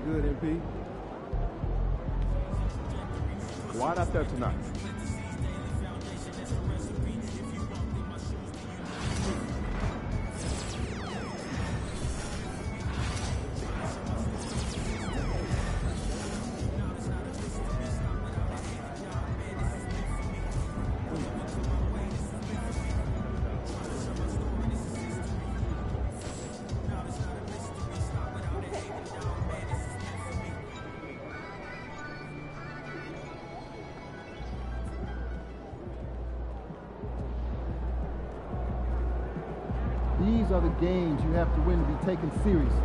good, MP. Quiet out there tonight. These are the games you have to win to be taken seriously.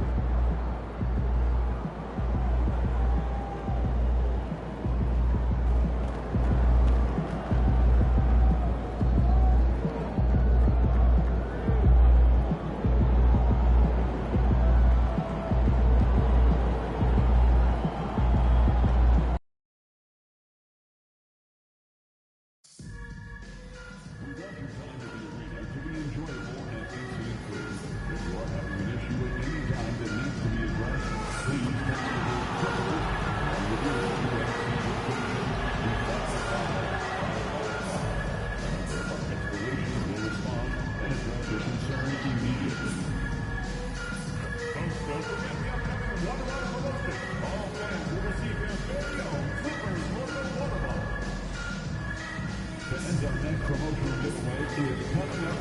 Promotional giveaway is coming up.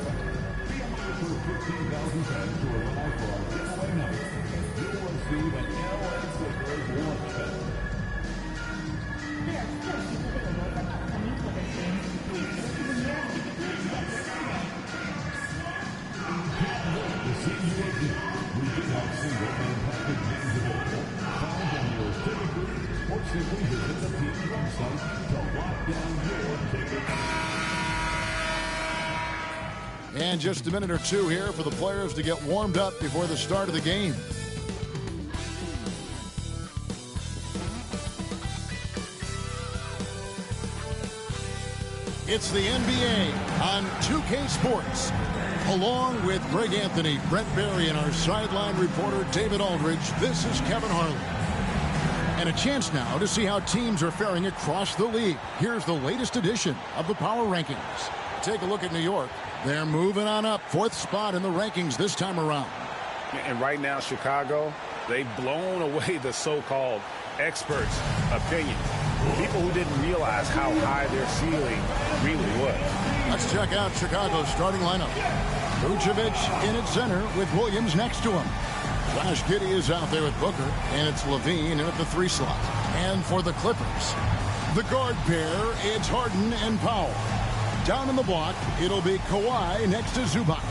Be a member for 15,000 fans who are live for our giveaway night. You'll receive an LA Clippers lunch bet. To see you again, we do have single and package games available. Find them yours typically, or simply visit the team's website to lock down your ticket. And just a minute or two here for the players to get warmed up before the start of the game. It's the NBA on 2K Sports. Along with Greg Anthony, Brent Barry, and our sideline reporter David Aldridge, this is Kevin Harlan. And a chance now to see how teams are faring across the league. Here's the latest edition of the Power Rankings. Take a look at New York. They're moving on up, 4th spot in the rankings this time around. And right now, Chicago, they've blown away the so-called experts' opinion. People who didn't realize how high their ceiling really was. Let's check out Chicago's starting lineup. Vucevic in at center with Williams next to him. Josh Giddey is out there with Booker, and it's LaVine in at the 3 slot. And for the Clippers, the guard pair, it's Harden and Powell. Down in the block, it'll be Kawhi next to Zubac.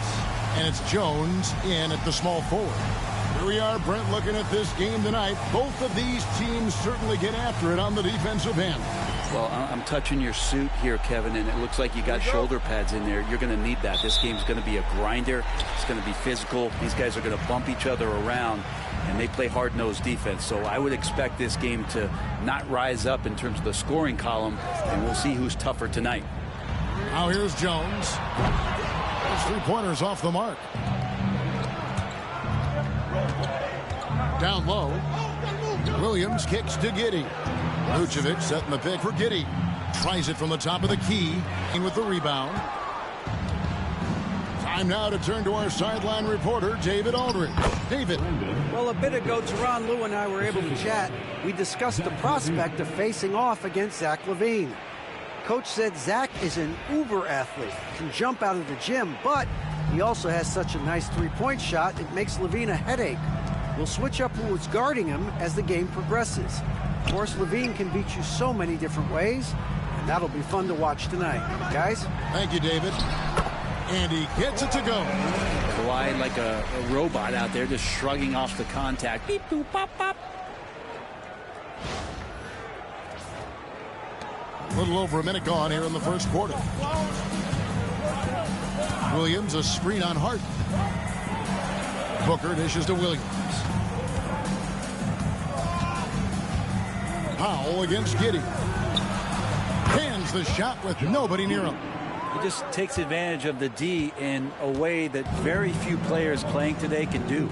And it's Jones in at the small forward. Here we are, Brent, looking at this game tonight. Both of these teams certainly get after it on the defensive end. Well, I'm touching your suit here, Kevin, and it looks like you got shoulder pads in there. You're going to need that. This game's going to be a grinder. It's going to be physical. These guys are going to bump each other around, and they play hard-nosed defense. So I would expect this game to not rise up in terms of the scoring column, and we'll see who's tougher tonight. Now here's Jones. Those 3-pointers off the mark. Down low. Williams kicks to Giddey. Vucevic setting the pick for Giddey. Tries it from the top of the key. In with the rebound. Time now to turn to our sideline reporter, David Aldridge. David. Well, a bit ago, Teron Lou and I were able to chat. We discussed the prospect of facing off against Zach LaVine. Coach said Zach is an uber athlete, can jump out of the gym, but he also has such a nice 3-point shot, it makes LaVine a headache. We'll switch up who is guarding him as the game progresses. Of course, LaVine can beat you so many different ways, and that'll be fun to watch tonight. Guys? Thank you, David. And he gets it to go. Kawhi like a robot out there, just shrugging off the contact. Beep, boop, pop, pop. A little over a minute gone here in the first quarter. Williams, a screen on Harden. Booker dishes to Williams. Powell against Giddey. Hands the shot with nobody near him. He just takes advantage of the D in a way that very few players playing today can do.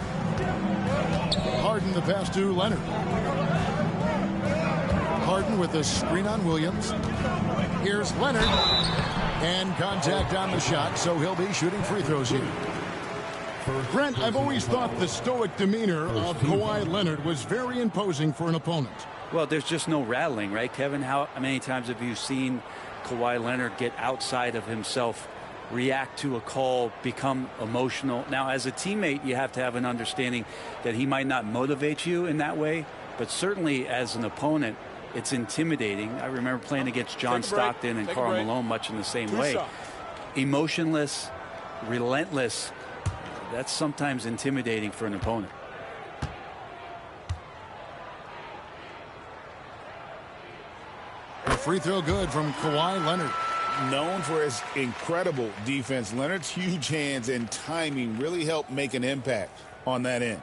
Harden the pass to Leonard. Harden with a screen on Williams. Here's Leonard. And contact on the shot, so he'll be shooting free throws here. Brent, I've always thought the stoic demeanor of Kawhi Leonard was very imposing for an opponent. Well, there's just no rattling, right, Kevin? How many times have you seen Kawhi Leonard get outside of himself, react to a call, become emotional? Now, as a teammate, you have to have an understanding that he might not motivate you in that way, but certainly as an opponent, it's intimidating. I remember playing against John Stockton and Karl Malone much in the same way. Emotionless, relentless, that's sometimes intimidating for an opponent. A free throw good from Kawhi Leonard. Known for his incredible defense, Leonard's huge hands and timing really helped make an impact on that end.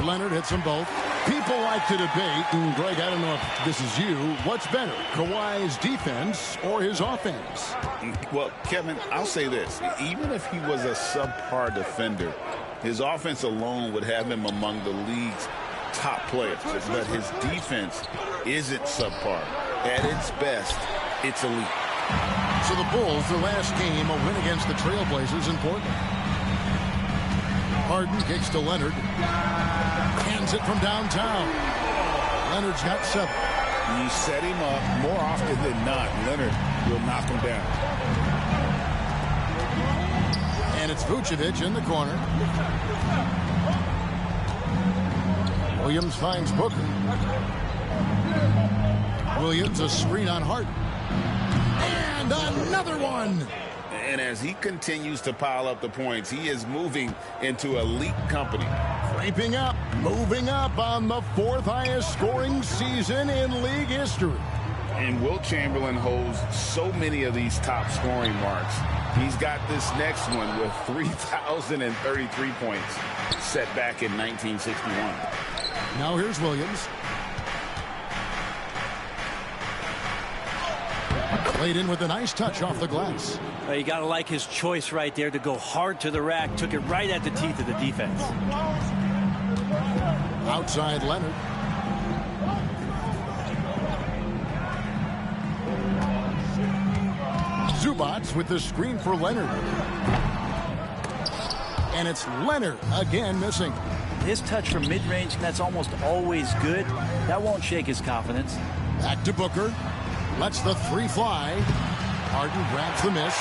Leonard hits them both. People like to debate, and Greg, I don't know if this is you, what's better, Kawhi's defense or his offense? Well, Kevin, I'll say this. Even if he was a subpar defender, his offense alone would have him among the league's top players. But his defense isn't subpar. At its best, it's elite. So the Bulls, their last game, a win against the Trailblazers in Portland. Harden kicks to Leonard. Hands it from downtown. Leonard's got 7. You set him up more often than not. Leonard will knock him down. And it's Vucevic in the corner. Williams finds Booker. Williams a screen on Harden. And another one. And as he continues to pile up the points, he is moving into elite company. Creeping up, moving up on the 4th highest scoring season in league history. And Wilt Chamberlain holds so many of these top scoring marks. He's got this next one with 3,033 points set back in 1961. Now here's Williams. Played in with a nice touch off the glass. Well, you got to like his choice right there to go hard to the rack. Took it right at the teeth of the defense. Outside Leonard. Zubac with the screen for Leonard. And it's Leonard again missing. His touch from mid-range, that's almost always good. That won't shake his confidence. Back to Booker. Lets the 3 fly. Harden grabs the miss.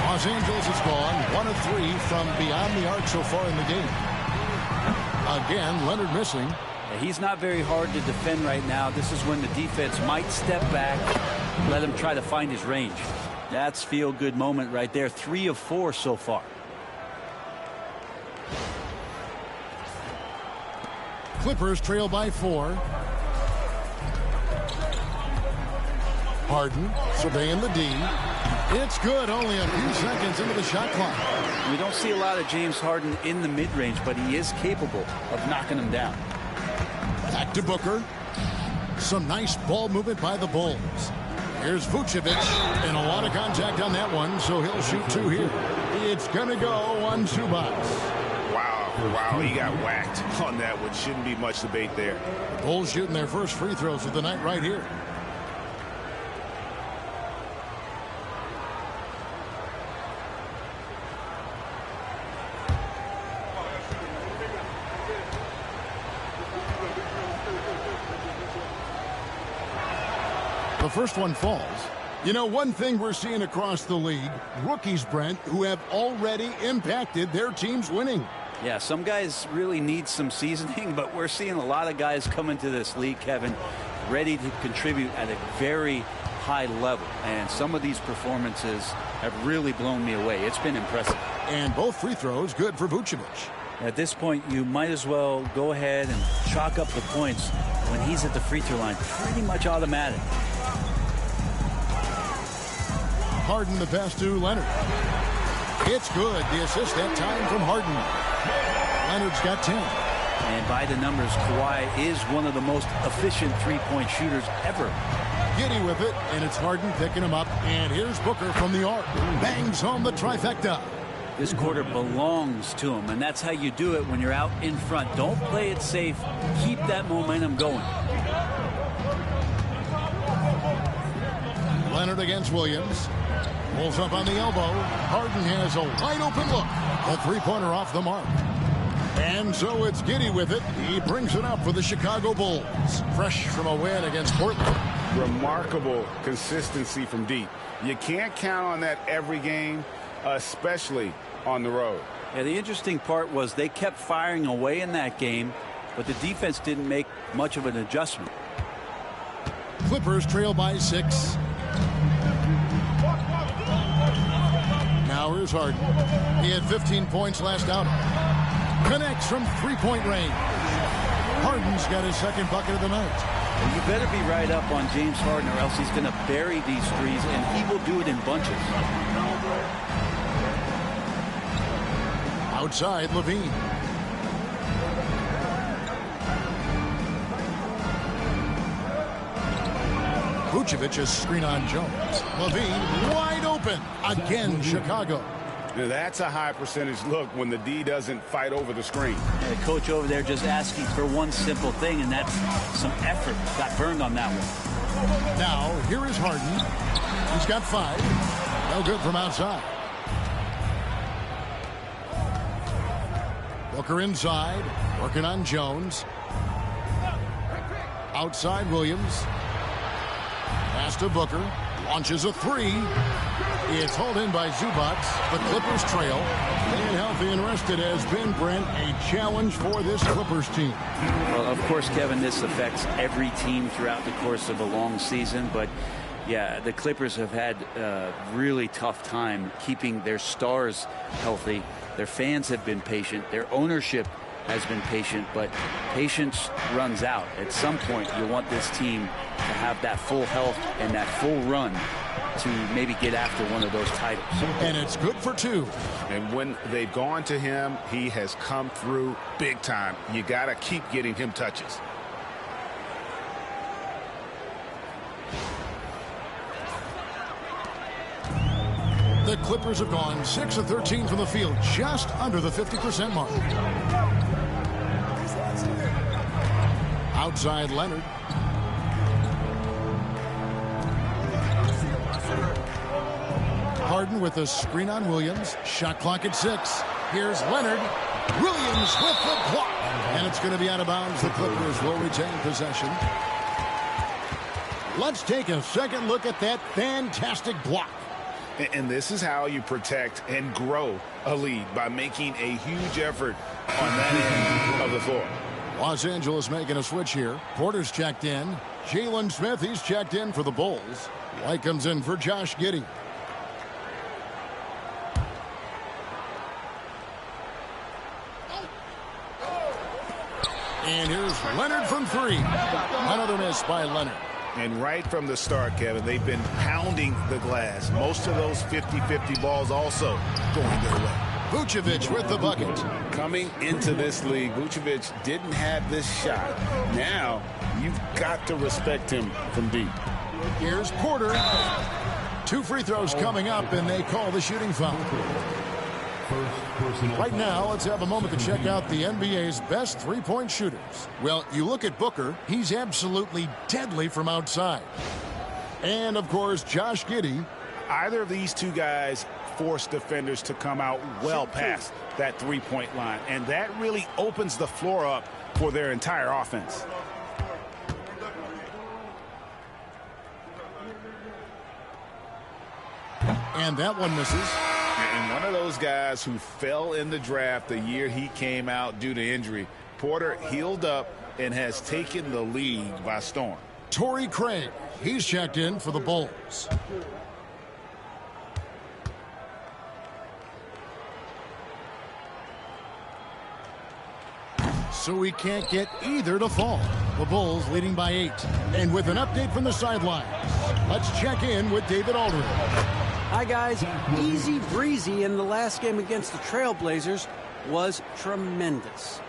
Los Angeles has gone 1 of 3 from beyond the arc so far in the game. Again, Leonard missing. He's not very hard to defend right now. This is when the defense might step back, let him try to find his range. That's feel-good moment right there. 3 of 4 so far. Clippers trail by 4. Harden surveying the D. It's good, only a few seconds into the shot clock. We don't see a lot of James Harden in the mid-range, but he is capable of knocking him down. Back to Booker. Some nice ball movement by the Bulls. Here's Vucevic, and a lot of contact on that one, so he'll shoot 2 here. It's going to go on Zubac. Wow, he got whacked on that one. Shouldn't be much debate there. The Bulls shooting their first free throws of the night right here. The first one falls. You know, one thing we're seeing across the league, rookies, Brent, who have already impacted their team's winning. Yeah, some guys really need some seasoning, but we're seeing a lot of guys come into this league, Kevin, ready to contribute at a very high level. And some of these performances have really blown me away. It's been impressive. And both free throws good for Vucevic. At this point, you might as well go ahead and chalk up the points when he's at the free throw line. Pretty much automatic. Harden the pass to Leonard. It's good. The assist that time from Harden. Leonard's got 10. And by the numbers, Kawhi is one of the most efficient three-point shooters ever. Giddey with it, and it's Harden picking him up. And here's Booker from the arc. Bangs home the trifecta. This quarter belongs to him, and that's how you do it when you're out in front. Don't play it safe. Keep that momentum going. Leonard against Williams. Pulls up on the elbow. Harden has a wide-open look. A three-pointer off the mark. And so it's Giddey with it. He brings it up for the Chicago Bulls. Fresh from a win against Portland. Remarkable consistency from deep. You can't count on that every game, especially on the road. Yeah, the interesting part was they kept firing away in that game, but the defense didn't make much of an adjustment. Clippers trail by 6. Now here's Harden. He had 15 points last outing. Connects from three-point range. Harden's got his second bucket of the night. Well, you better be right up on James Harden, or else he's going to bury these threes, and he will do it in bunches. Outside, Levine. Vucevic's screen on Jones. Levine wide open. Again, Chicago. Now that's a high percentage look when the D doesn't fight over the screen. And the coach over there just asking for one simple thing, and that's some effort. Got burned on that one. Now, here is Harden. He's got 5. No good from outside. Booker inside, working on Jones. Outside, Williams. Pass to Booker. Launches a 3. It's hauled in by Zubac. The Clippers trail. And healthy and rested has been, Brent, a challenge for this Clippers team. Well, of course, Kevin, this affects every team throughout the course of a long season. But, yeah, the Clippers have had a really tough time keeping their stars healthy. Their fans have been patient. Their ownership has been patient. But patience runs out. At some point, you want this team to have that full health and that full run to maybe get after one of those titles. And it's good for 2. And when they've gone to him, he has come through big time. You got to keep getting him touches. The Clippers have gone 6 of 13 from the field, just under the 50% mark. Outside Leonard. Harden with a screen on Williams. Shot clock at 6. Here's Leonard. Williams with the block. And it's going to be out of bounds. The Clippers will retain possession. Let's take a second look at that fantastic block. And this is how you protect and grow a lead, by making a huge effort on that end of the floor. Los Angeles making a switch here. Porter's checked in. Jalen Smith, he's checked in for the Bulls. White comes in for Josh Giddey. And here's Leonard from 3. Another miss by Leonard. And right from the start, Kevin, they've been pounding the glass. Most of those 50-50 balls also going their way. Vucevic with the bucket. Coming into this league, Vucevic didn't have this shot. Now, you've got to respect him from deep. Here's Porter. 2 free throws coming up, and they call the shooting foul. Right now, let's have a moment to check out the NBA's best three-point shooters. Well, you look at Booker, he's absolutely deadly from outside. And, of course, Josh Giddey. Either of these two guys force defenders to come out well past that three-point line, and that really opens the floor up for their entire offense. And that one misses. And one of those guys who fell in the draft the year he came out due to injury. Porter healed up and has taken the league by storm. Torrey Craig, he's checked in for the Bulls. So we can't get either to fall. The Bulls leading by 8. And with an update from the sidelines, let's check in with David Aldridge. Hi, guys. Easy breezy in the last game against the Trailblazers was tremendous.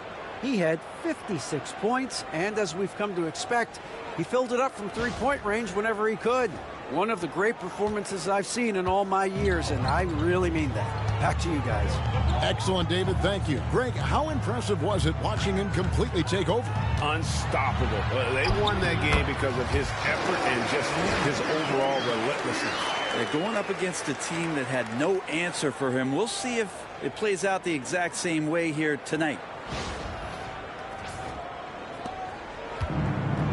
He had 56 points, and as we've come to expect, he filled it up from three-point range whenever he could. One of the great performances I've seen in all my years, and I really mean that. Back to you guys. Excellent, David. Thank you. Greg, how impressive was it watching him completely take over? Unstoppable. They won that game because of his effort and just his overall relentlessness. They're going up against a team that had no answer for him. We'll see if it plays out the exact same way here tonight.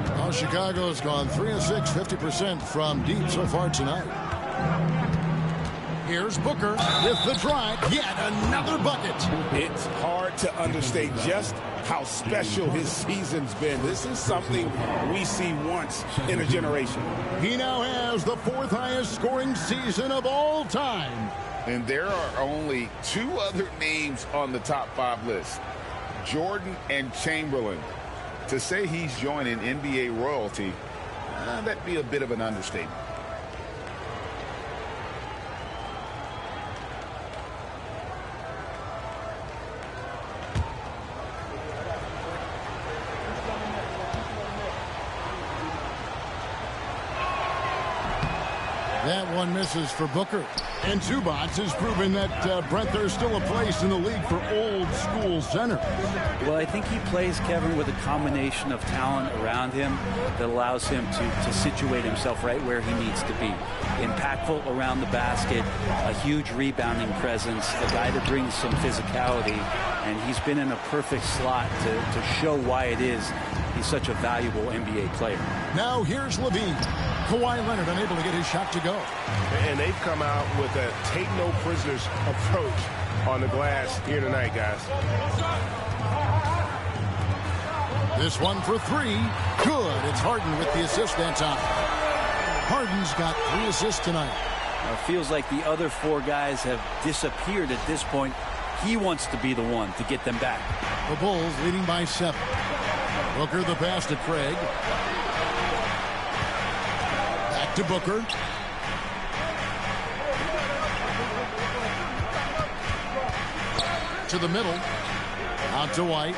Well, Chicago's gone 3 of 6, 50% from deep so far tonight. Here's Booker with the drive. Yet another bucket. It's hard to understate just how special his season's been. This is something we see once in a generation. He now has the 4th highest scoring season of all time. And there are only 2 other names on the top 5 list, Jordan and Chamberlain. To say he's joining NBA royalty, that'd be a bit of an understatement. That one misses for Booker. And Zubac has proven that, Brent, there's still a place in the league for old school centers. Well, I think he plays, Kevin, with a combination of talent around him that allows him to situate himself right where he needs to be. Impactful around the basket, a huge rebounding presence, a guy that brings some physicality, and he's been in a perfect slot to show why it is he's such a valuable NBA player. Now here's Levine. Kawhi Leonard unable to get his shot to go. And they've come out with a take no prisoners approach on the glass here tonight, guys. This one for 3. Good. It's Harden with the assist that time. Harden's got 3 assists tonight. It feels like the other 4 guys have disappeared at this point. He wants to be the one to get them back. The Bulls leading by 7. Booker the pass to Craig. Back to Booker. To the middle. Out to White.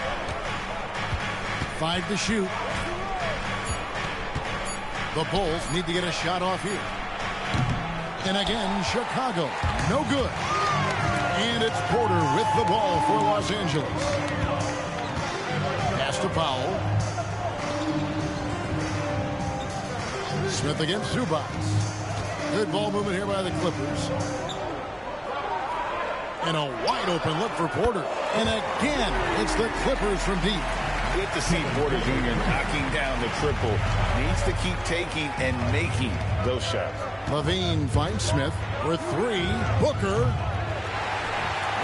5 to shoot. The Bulls need to get a shot off here. And again, Chicago. No good. And it's Porter with the ball for Los Angeles. Pass to Powell. Smith against Zubac. Good ball movement here by the Clippers. And a wide open look for Porter. And again, it's the Clippers from deep. Good to see Porter Jr. knocking down the triple. Needs to keep taking and making those shots. Levine finds Smith for 3. Booker.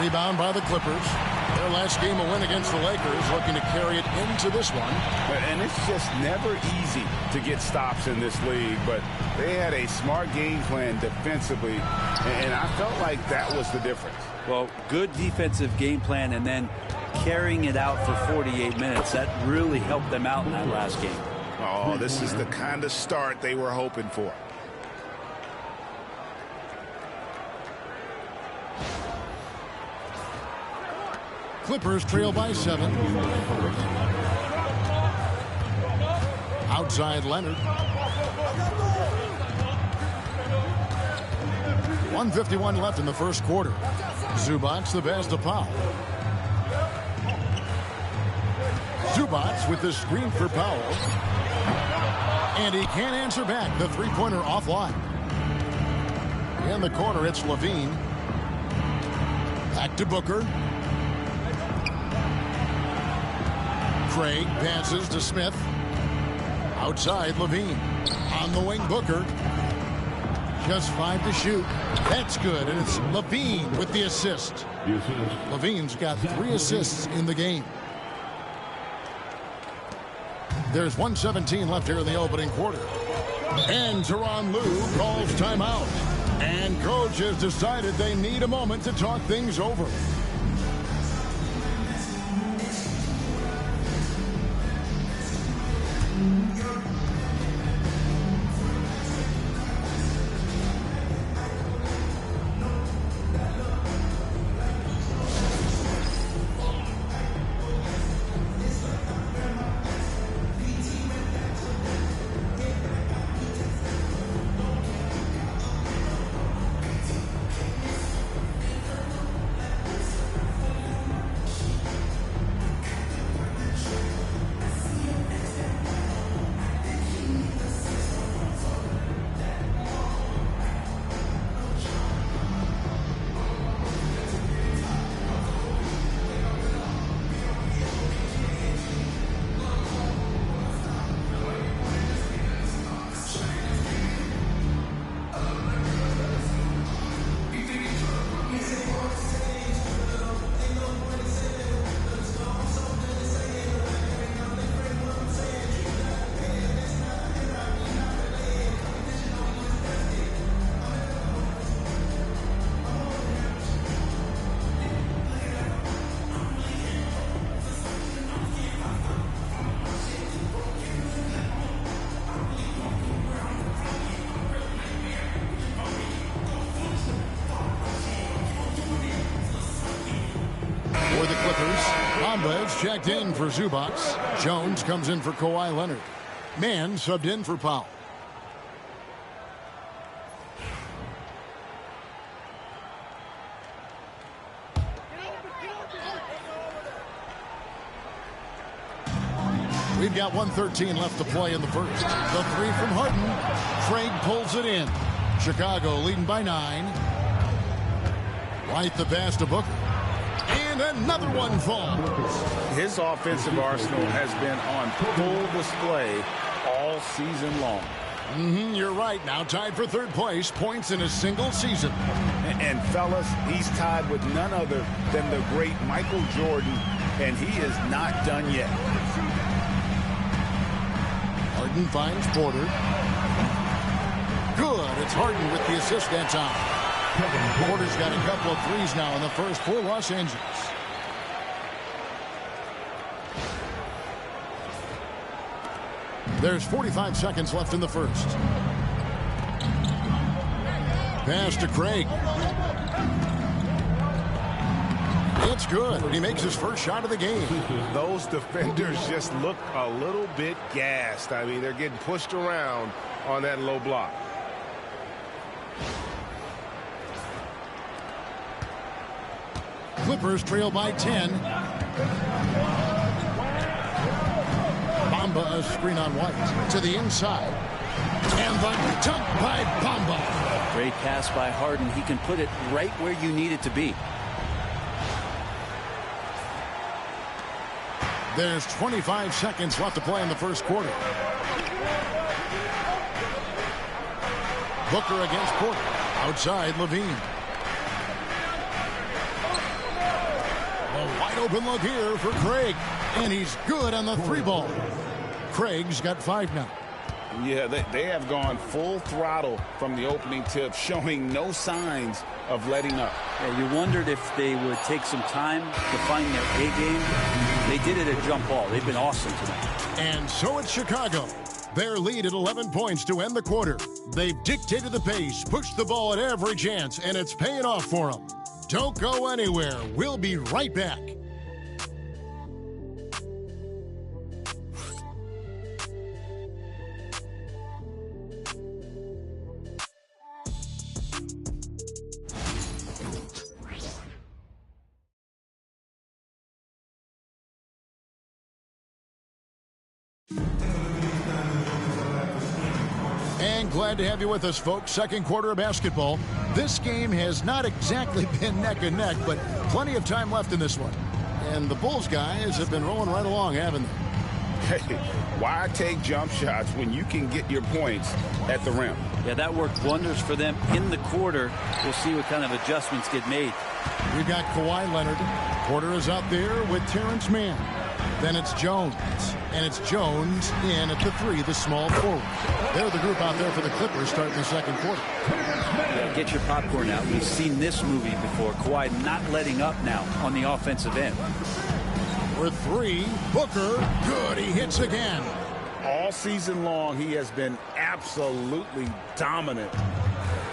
Rebound by the Clippers. Their last game a win against the Lakers, looking to carry it into this one. And it's just never easy to get stops in this league, but they had a smart game plan defensively, and I felt like that was the difference. Well, good defensive game plan and then carrying it out for 48 minutes. That really helped them out in that last game. Oh, this is the kind of start they were hoping for. Clippers trail by 7. Outside Leonard. 1:51 left in the first quarter. Zubac the pass to Powell. Zubac with the screen for Powell. And he can't answer back. The three-pointer offline. In the corner, it's Levine. Back to Booker. Craig passes to Smith. Outside Levine. On the wing, Booker. Just 5 to shoot. That's good, and it's Levine with the assist. Levine's got 3 assists in the game. There's 1:17 left here in the opening quarter. And Tyronn Lue calls timeout. And coach has decided they need a moment to talk things over. Bamba is checked in for Zubac. Jones comes in for Kawhi Leonard. Mann subbed in for Powell. We've got 1:13 left to play in the first. The three from Harden. Craig pulls it in. Chicago leading by 9. White the pass to Booker. And another one falls. His offensive arsenal has been on full display all season long. You're right. Now tied for third place. Points in a single season. And fellas, he's tied with none other than the great Michael Jordan, and he is not done yet. Harden finds Porter. Good. It's Harden with the assist that time. Porter's got a couple of threes now in the first for Los Angeles. There's 45 seconds left in the first. Pass to Craig. It's good. He makes his first shot of the game. Those defenders just look a little bit gassed. I mean, they're getting pushed around on that low block. Clippers trail by 10. Bamba a screen on White to the inside. And the dunk by Bamba. Great pass by Harden. He can put it right where you need it to be. There's 25 seconds left to play in the first quarter. Booker against Porter. Outside, Levine. A wide open look here for Craig. And he's good on the three ball. Craig's got 5 now. Yeah, they have gone full throttle from the opening tip, showing no signs of letting up. Yeah, you wondered if they would take some time to find their A game. They did it at jump ball. They've been awesome tonight. And so it's Chicago. Their lead at 11 points to end the quarter. They've dictated the pace, pushed the ball at every chance, and it's paying off for them. Don't go anywhere. We'll be right back. Glad to have you with us, folks. Second quarter of basketball. This game has not exactly been neck and neck, but plenty of time left in this one. And the Bulls guys have been rolling right along, haven't they? Hey, why take jump shots when you can get your points at the rim? Yeah, that worked wonders for them in the quarter. We'll see what kind of adjustments get made. We've got Kawhi Leonard. Porter is out there with Terrence Mann. Then it's Jones. And it's Jones in at the 3, the small forward. They're the group out there for the Clippers starting the second quarter. Yeah, get your popcorn out. We've seen this movie before. Kawhi not letting up now on the offensive end. For 3, Booker. Good. He hits again. All season long, he has been absolutely dominant.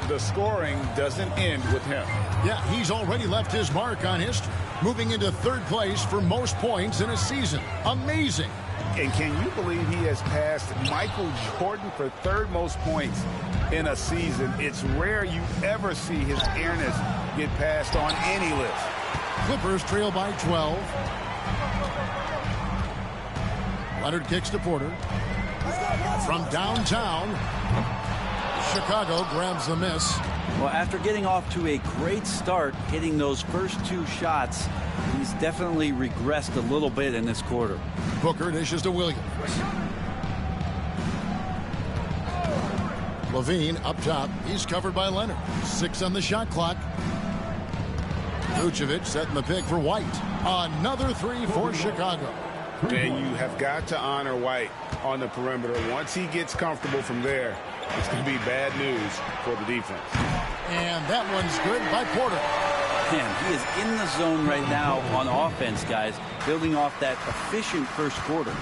The scoring doesn't end with him. Yeah, he's already left his mark on history, moving into third place for most points in a season. Amazing. And can you believe he has passed Michael Jordan for third most points in a season? It's rare you ever see his airness get passed on any list. Clippers trail by 12. Leonard kicks to Porter. From downtown, Chicago grabs the miss. Well, after getting off to a great start, hitting those first 2 shots, he's definitely regressed a little bit in this quarter. Booker dishes to Williams. Levine up top. He's covered by Leonard. 6 on the shot clock. Vucevic setting the pick for White. Another 3 for Chicago. And you have got to honor White on the perimeter. Once he gets comfortable from there, it's going to be bad news for the defense. And that one's good by Porter. Man, he is in the zone right now on offense, guys, building off that efficient first quarter.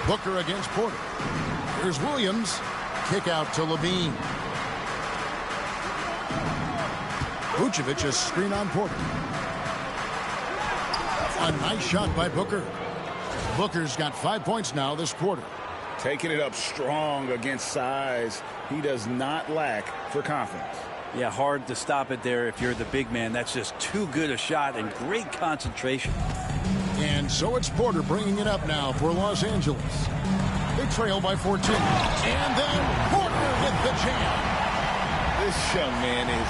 Booker against Porter. Here's Williams. Kick out to Levine. Vucevic a screen on Porter. A nice shot by Booker. Booker's got 5 points now this quarter. Taking it up strong against size. He does not lack for confidence. Yeah, hard to stop it there if you're the big man. That's just too good a shot and great concentration. And so it's Porter bringing it up now for Los Angeles. They trail by 14. And then Porter with the jam. This young man is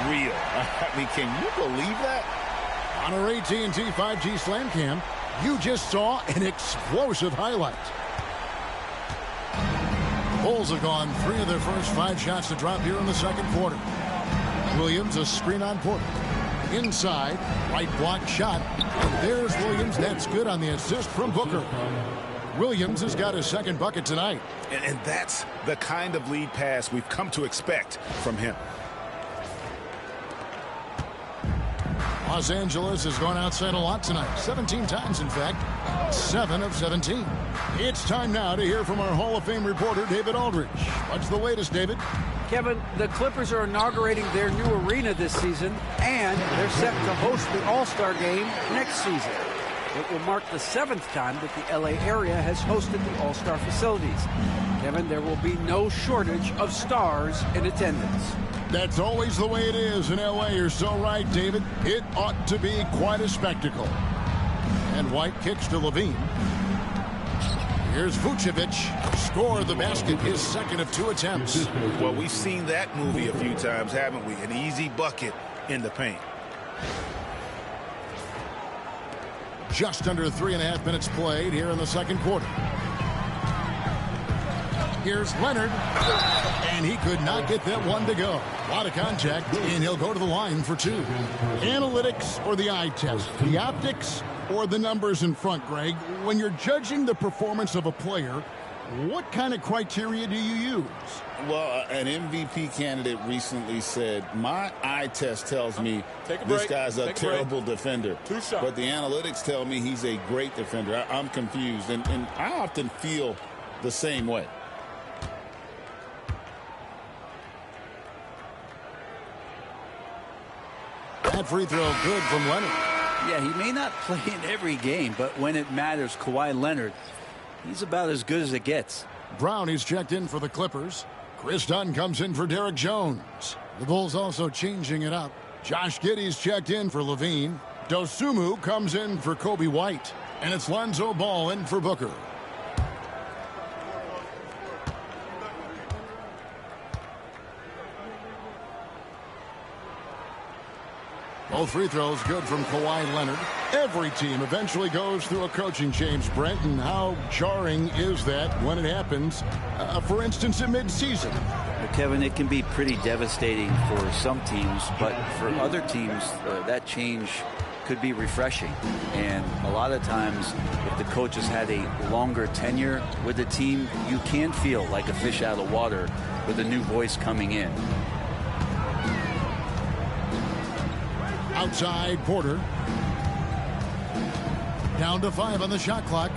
unreal. I mean, can you believe that? On our AT&T 5G Slam Cam, you just saw an explosive highlight. Bulls have gone 3 of their first 5 shots to drop here in the second quarter. Williams, a screen on Porter. Inside, right block shot. And there's Williams. That's good on the assist from Booker. Williams has got his second bucket tonight. And that's the kind of lead pass we've come to expect from him. Los Angeles has gone outside a lot tonight. 17 times, in fact. 7 of 17. It's time now to hear from our Hall of Fame reporter, David Aldridge. What's the latest, David? Kevin, the Clippers are inaugurating their new arena this season, and they're set to host the All-Star Game next season. It will mark the 7th time that the LA area has hosted the All-Star facilities. Kevin, there will be no shortage of stars in attendance. That's always the way it is in LA. You're so right, David. It ought to be quite a spectacle. And White kicks to Levine. Here's Vucevic. Score the basket, his second of 2 attempts. Well, we've seen that movie a few times, haven't we? An easy bucket in the paint. Just under 3.5 minutes played here in the second quarter. Here's Leonard, and he could not get that one to go. A lot of contact, and he'll go to the line for 2. Analytics or the eye test? The optics or the numbers in front, Greg? When you're judging the performance of a player, what kind of criteria do you use? Well, an MVP candidate recently said, my eye test tells me this guy's a terrible defender. But the analytics tell me he's a great defender. I'm confused, and I often feel the same way. That free throw good from Leonard. Yeah, he may not play in every game, but when it matters, Kawhi Leonard, he's about as good as it gets. Brown is checked in for the Clippers. Chris Dunn comes in for Derek Jones. The Bulls also changing it up. Josh Giddey's checked in for Levine. Dosunmu comes in for Kobe White. And it's Lonzo Ball in for Booker. Both free throws good from Kawhi Leonard. Every team eventually goes through a coaching change, Brent, and how jarring is that when it happens, for instance, in midseason? Well, Kevin, it can be pretty devastating for some teams, but for other teams, that change could be refreshing. And a lot of times, if the coach has had a longer tenure with the team, you can feel like a fish out of water with a new voice coming in. Outside, Porter. Down to 5 on the shot clock.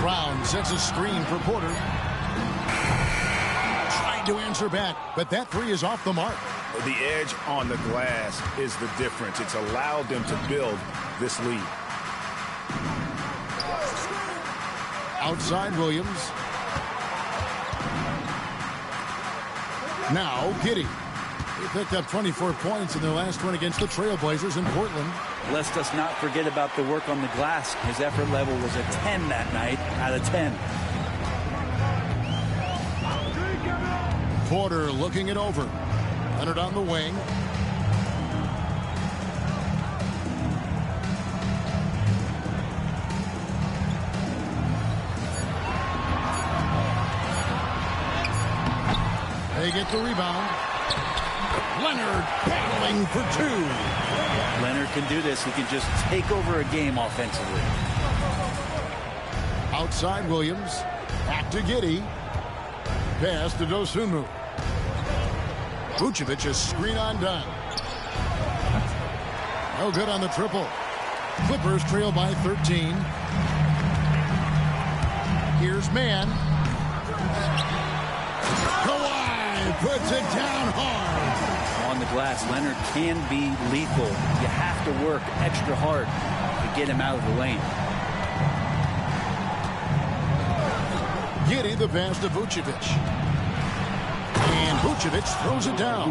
Brown sets a screen for Porter. Trying to answer back, but that 3 is off the mark. The edge on the glass is the difference. It's allowed them to build this lead. Outside, Williams. Now, Giddey. They picked up 24 points in their last one against the Trailblazers in Portland. Let us not forget about the work on the glass. His effort level was a 10 that night out of 10. Porter looking it over. Leonard on the wing. They get the rebound. Leonard battling for 2. Leonard can do this. He can just take over a game offensively. Outside Williams. Back to Giddey. Pass to Dosunmu. Vucevic is screen on Dunn. No good on the triple. Clippers trail by 13. Here's Mann. Kawhi puts it down hard. on the glass. Leonard can be lethal. You have to work extra hard to get him out of the lane. Giddey the pass to Vucevic. And Vucevic throws it down.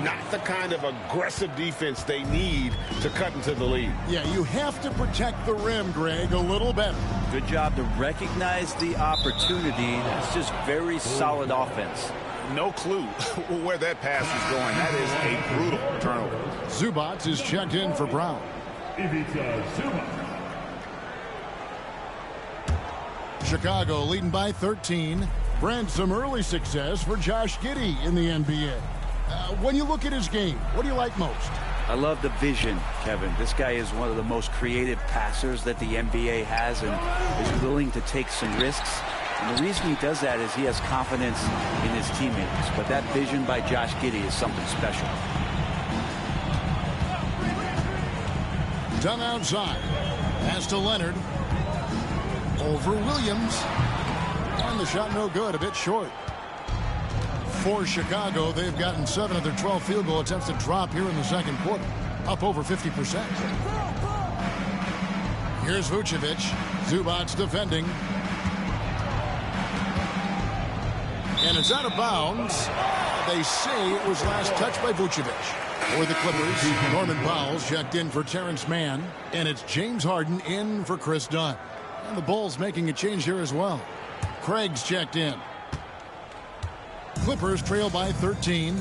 Not the kind of aggressive defense they need to cut into the lead. Yeah, you have to protect the rim, Greg, a little better. Good job to recognize the opportunity. That's just very solid offense. No clue where that pass is going. That is a brutal turnover. Zubac is checked in for Brown. Chicago leading by 13. Brent, some early success for Josh Giddey in the NBA. When you look at his game, what do you like most? I love the vision, Kevin. This guy is one of the most creative passers that the NBA has and is willing to take some risks. And the reason he does that is he has confidence in his teammates. But that vision by Josh Giddey is something special. Done outside. Pass to Leonard. Over Williams. And the shot no good, a bit short. For Chicago, they've gotten 7 of their 12 field goal attempts to drop here in the second quarter. Up over 50%. Here's Vucevic. Zubac defending. And it's out of bounds. They say it was last touched by Vucevic. For the Clippers, Norman Powell's checked in for Terrence Mann. And it's James Harden in for Chris Dunn. And the Bulls making a change here as well. Craig's checked in. Clippers trail by 13.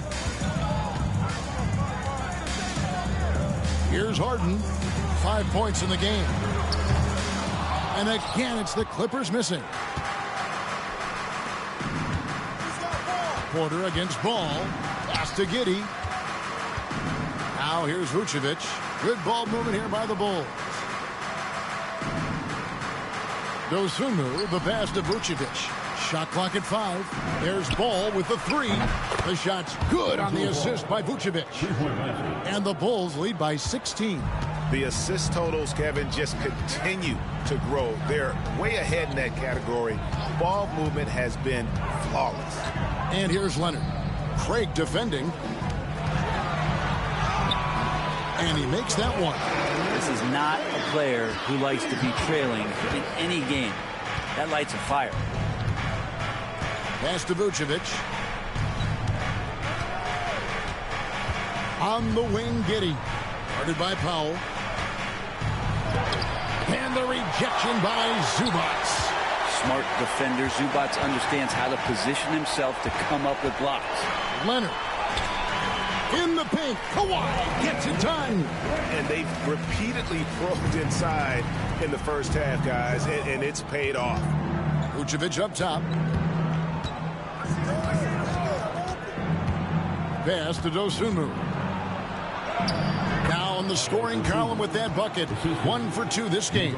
Here's Harden. 5 points in the game. And again, it's the Clippers missing. Porter against Ball. Pass to Giddey. Now here's Vucevic. Good ball movement here by the Bulls. Dosunmu, the pass to Vucevic. Shot clock at 5. There's Ball with the 3. The shot's good on the assist by Vucevic. And the Bulls lead by 16. The assist totals, Kevin, just continue to grow. They're way ahead in that category. Ball movement has been flawless. And here's Leonard. Craig defending. And he makes that one. This is not a player who likes to be trailing in any game. That lights a fire. Pass to Vucevic. On the wing, Giddey. Guarded by Powell. And the rejection by Zubac. Smart defender. Zubac understands how to position himself to come up with blocks. Leonard. In the paint. Kawhi gets it done. And they've repeatedly probed inside in the first half, guys, and it's paid off. Vucevic up top. Pass to Dosunmu. Now in the scoring column with that bucket. 1 for 2 this game.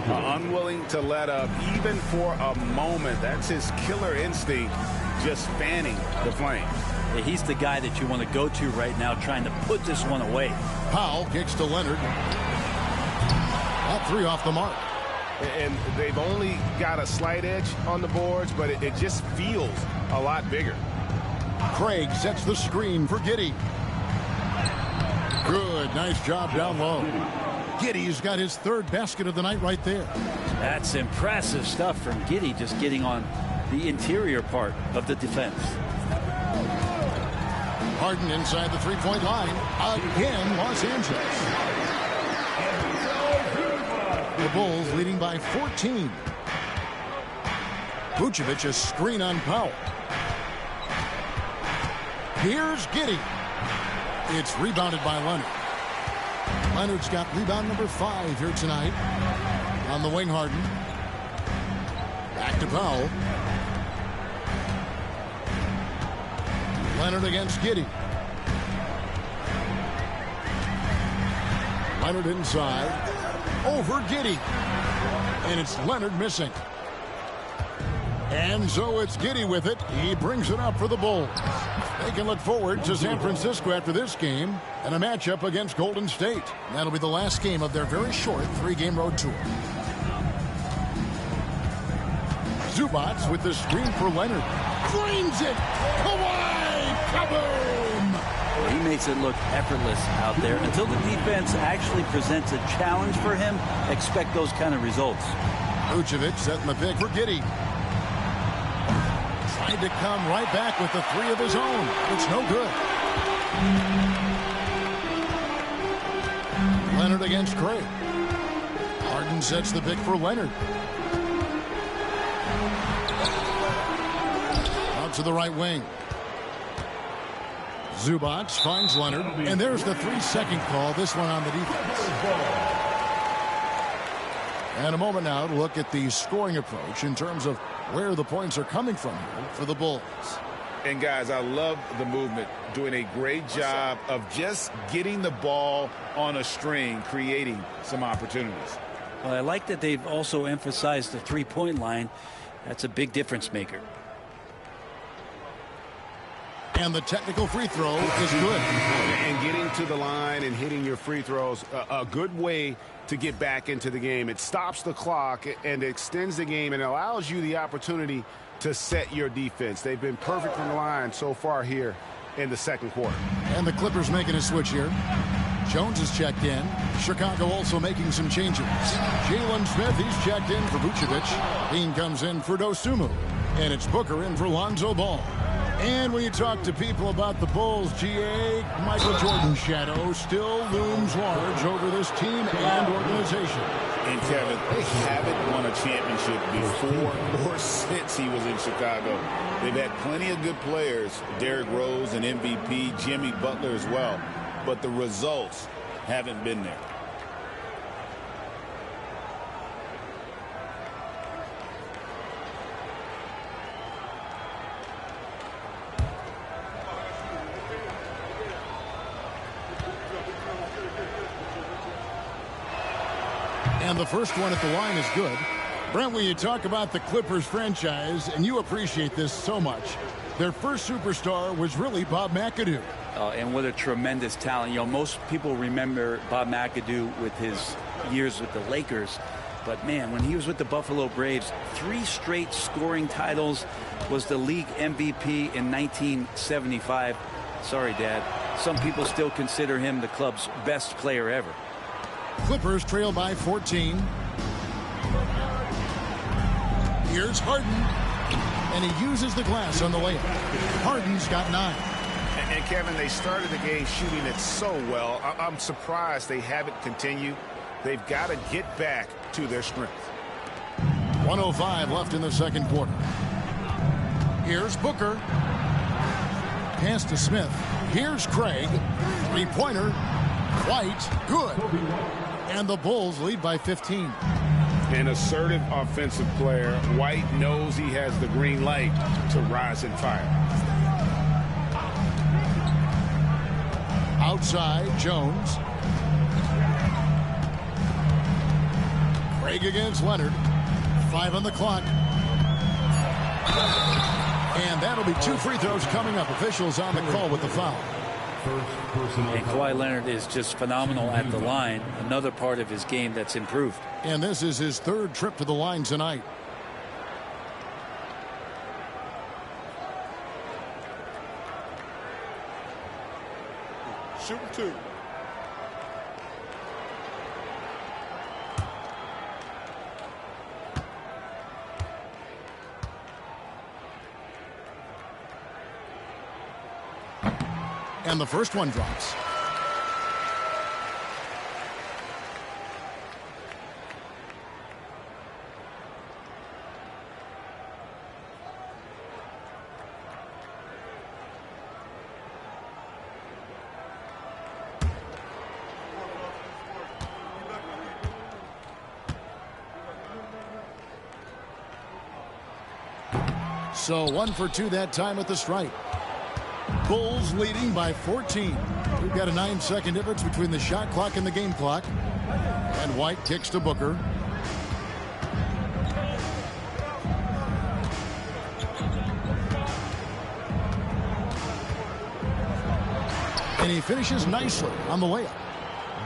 Unwilling to let up even for a moment. That's his killer instinct, just fanning the flame. He's the guy that you want to go to right now, trying to put this one away. Powell kicks to Leonard. That 3 off the mark. And they've only got a slight edge on the boards, but it just feels a lot bigger. Craig sets the screen for Giddey. Good, nice job down low. Giddey's got his 3rd basket of the night right there. That's impressive stuff from Giddey, just getting on the interior part of the defense. Harden inside the 3-point line. Again, Los Angeles. The Bulls leading by 14. Vucevic a screen on Powell. Here's Giddey. It's rebounded by Leonard. Leonard's got rebound number 5 here tonight. On the wing, Harden. Back to Powell. Leonard against Giddey. Leonard inside. Over Giddey. And it's Leonard missing. And so it's Giddey with it. He brings it up for the Bulls. They can look forward to San Francisco after this game and a matchup against Golden State. That'll be the last game of their very short 3-game road tour. Zubac with the screen for Leonard. Drains it. Kawhi! Kaboom! He makes it look effortless out there. Until the defense actually presents a challenge for him, expect those kind of results. Vucevic setting the pick for Giddey. Tried to come right back with the three of his own. It's no good. Leonard against Craig. Harden sets the pick for Leonard. Out to the right wing. Zubac finds Leonard, and there's the 3-second call, this one on the defense. And a moment now to look at the scoring approach in terms of where the points are coming from here for the Bulls. And guys, I love the movement, doing a great job of just getting the ball on a string, creating some opportunities. Well, I like that they've also emphasized the three-point line. That's a big difference maker. And the technical free throw is good. And getting to the line and hitting your free throws, a good way to get back into the game. It stops the clock and extends the game and allows you the opportunity to set your defense. They've been perfect from the line so far here in the second quarter. And the Clippers making a switch here. Jones is checked in. Chicago also making some changes. Jalen Smith, he's checked in for Vucevic. Dean comes in for Dosunmu. And it's Booker in for Lonzo Ball. And when you talk to people about the Bulls, GA, Michael Jordan's shadow still looms large over this team and organization. And Kevin, they haven't won a championship before or since he was in Chicago. They've had plenty of good players, Derrick Rose and MVP, Jimmy Butler as well, but the results haven't been there. And the first one at the line is good. Brent, when you talk about the Clippers franchise, and you appreciate this so much, their first superstar was really Bob McAdoo. And what a tremendous talent. You know, most people remember Bob McAdoo with his years with the Lakers. But, man, when he was with the Buffalo Braves, 3 straight scoring titles, was the league MVP in 1975. Sorry, Dad. Some people still consider him the club's best player ever. Clippers trail by 14. Here's Harden. And he uses the glass on the layup. Harden's got 9. And Kevin, they started the game shooting it so well. I'm surprised they haven't continued. They've got to get back to their strength. 1:05 left in the second quarter. Here's Booker. Pass to Smith. Here's Craig. 3-pointer. White. Good. And the Bulls lead by 15. An assertive offensive player. White knows he has the green light to rise and fire. Outside, Jones. Craig against Leonard. 5 on the clock. And that'll be 2 free throws coming up. Officials on the call with the foul. And Kawhi Leonard is just phenomenal at the line. Another part of his game that's improved. And this is his 3rd trip to the line tonight. Shooting 2. And the first one drops. So 1 for 2 that time at the stripe. Bulls leading by 14. We've got a 9-second difference between the shot clock and the game clock. And White kicks to Booker. And he finishes nicely on the layup.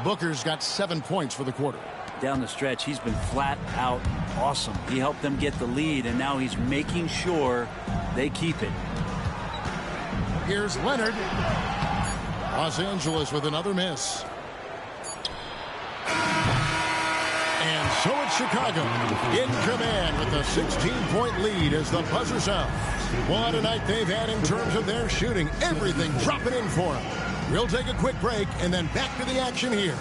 Booker's got 7 points for the quarter. Down the stretch, he's been flat out awesome. He helped them get the lead, and now he's making sure they keep it. Here's Leonard. Los Angeles with another miss. And so it's Chicago in command with a 16-point lead as the buzzer sounds. What a night they've had in terms of their shooting. Everything dropping in for them. We'll take a quick break and then back to the action here.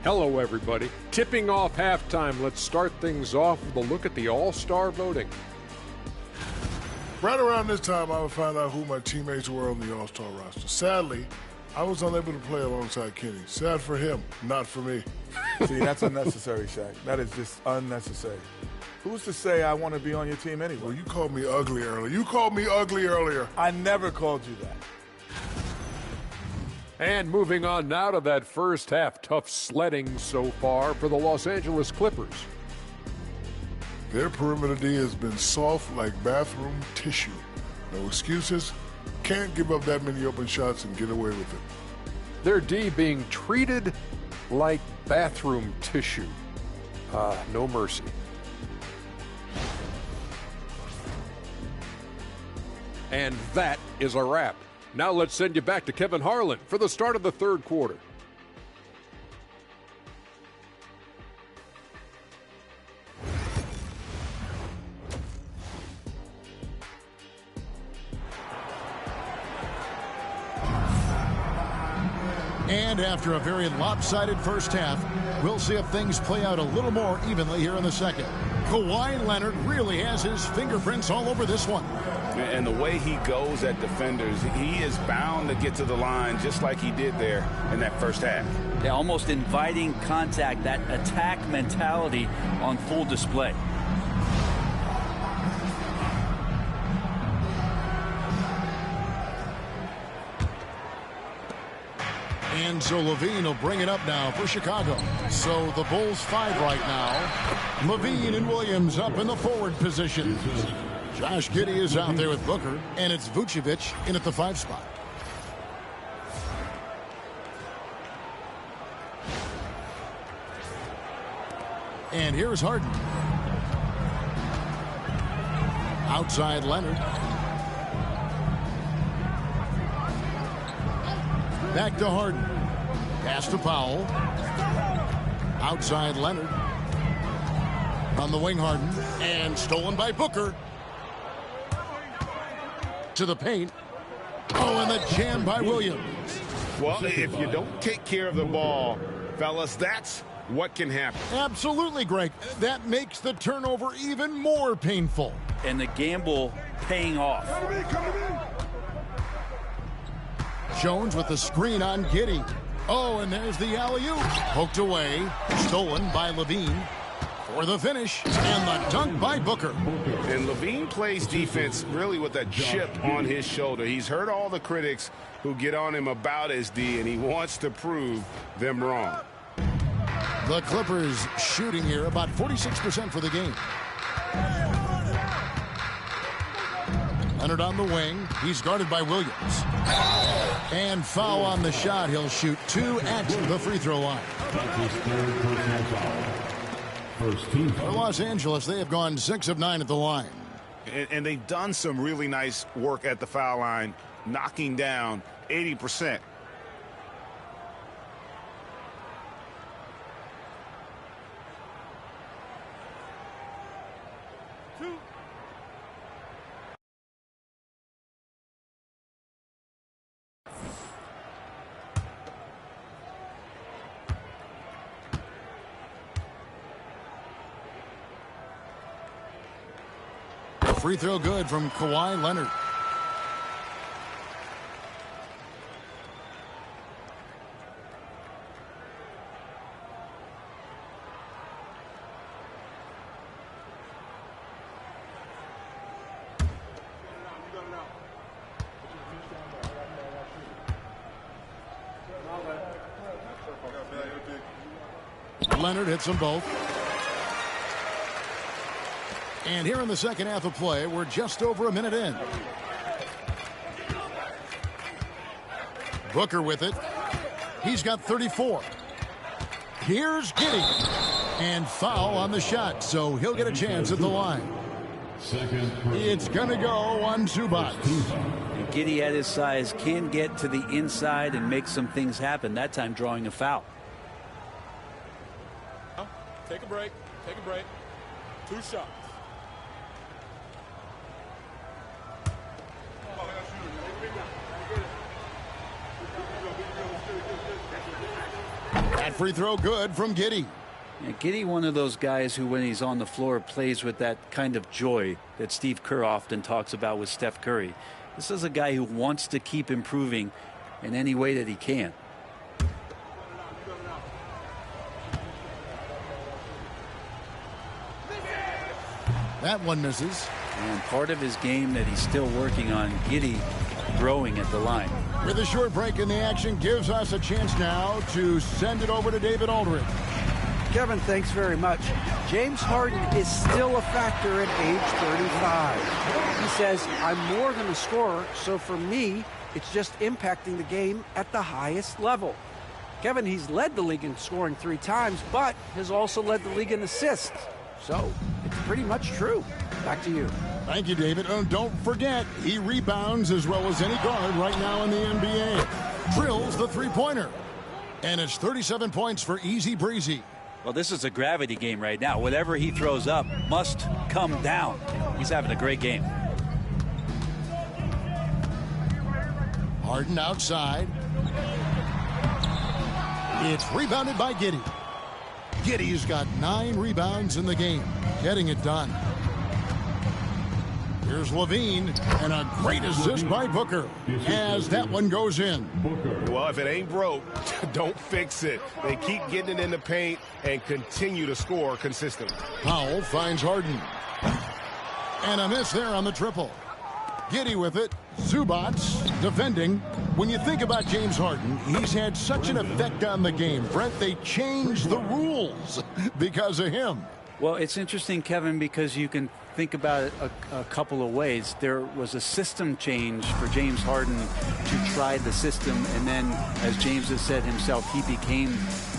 Hello, everybody. Tipping off halftime. Let's start things off with a look at the All-Star voting. Right around this time, I would find out who my teammates were on the All-Star roster. Sadly, I was unable to play alongside Kenny. Sad for him, not for me. See, that's unnecessary, Shaq. That is just unnecessary. Who's to say I want to be on your team anyway? Well, you called me ugly earlier. You called me ugly earlier. I never called you that. And moving on now to that first half. Tough sledding so far for the Los Angeles Clippers. Their perimeter D has been soft like bathroom tissue. No excuses. Can't give up that many open shots and get away with it. Their D being treated like bathroom tissue. No mercy. And that is a wrap. Now let's send you back to Kevin Harlan for the start of the third quarter. And after a very lopsided first half, we'll see if things play out a little more evenly here in the second. Kawhi Leonard really has his fingerprints all over this one. And the way he goes at defenders, he is bound to get to the line just like he did there in that first half. Yeah, almost inviting contact, that attack mentality on full display. And so LaVine will bring it up now for Chicago. So the Bulls 5 right now. LaVine and Williams up in the forward position. Josh Giddey is out there with Booker, and it's Vucevic in at the 5 spot. And here's Harden. Outside Leonard. Back to Harden. Pass to Powell. Outside Leonard. On the wing, Harden. And stolen by Booker. To the paint. Oh, and the jam by Williams. Well, if you don't take care of the ball, fellas, that's what can happen. Absolutely, Greg. That makes the turnover even more painful. And the gamble paying off. Jones with the screen on Giddey. Oh, and there's the alley-oop. Poked away. Stolen by LaVine. For the finish. And the dunk by Booker. And LaVine plays defense really with a chip on his shoulder. He's heard all the critics who get on him about his D, and he wants to prove them wrong. The Clippers shooting here about 46% for the game. Leonard on the wing. He's guarded by Williams. And foul on the shot. He'll shoot 2 at the free throw line. For Los Angeles, they have gone 6 of 9 at the line. And they've done some really nice work at the foul line, knocking down 80%. Free throw good from Kawhi Leonard. Leonard hits them both. And here in the second half of play, we're just over a minute in. Booker with it. He's got 34. Here's Giddey. And foul on the shot, so he'll get a chance at the line. It's going to go on Zubac. Giddey at his size can get to the inside and make some things happen, that time drawing a foul. Take a break. Take a break. 2 shots. That free throw good from Giddey. Yeah, Giddey, one of those guys who, when he's on the floor, plays with that kind of joy that Steve Kerr often talks about with Steph Curry. This is a guy who wants to keep improving in any way that he can. That one misses. And part of his game that he's still working on, Giddey growing at the line. With a short break in the action, gives us a chance now to send it over to David Aldridge. Kevin, thanks very much. James Harden is still a factor at age 35. He says, I'm more than a scorer, so for me, it's just impacting the game at the highest level. Kevin, he's led the league in scoring 3 times, but has also led the league in assists. So it's pretty much true. Back to you. Thank you, David. Oh, don't forget, he rebounds as well as any guard right now in the NBA. Drills the three-pointer. And it's 37 points for Easy Breezy. Well, this is a gravity game right now. Whatever he throws up must come down. He's having a great game. Harden outside. It's rebounded by Giddey. Giddey's got 9 rebounds in the game, getting it done. Here's Levine, and a great assist by Booker as that one goes in. Well, if it ain't broke, don't fix it. They keep getting it in the paint and continue to score consistently. Powell finds Harden. And a miss there on the triple. Giddey with it. Zubac defending. When you think about James Harden, he's had such an effect on the game. Brent, they changed the rules because of him. Well, it's interesting, Kevin, because you can think about it a couple of ways. There was a system change for James Harden to try the system, and then, as James has said himself, he became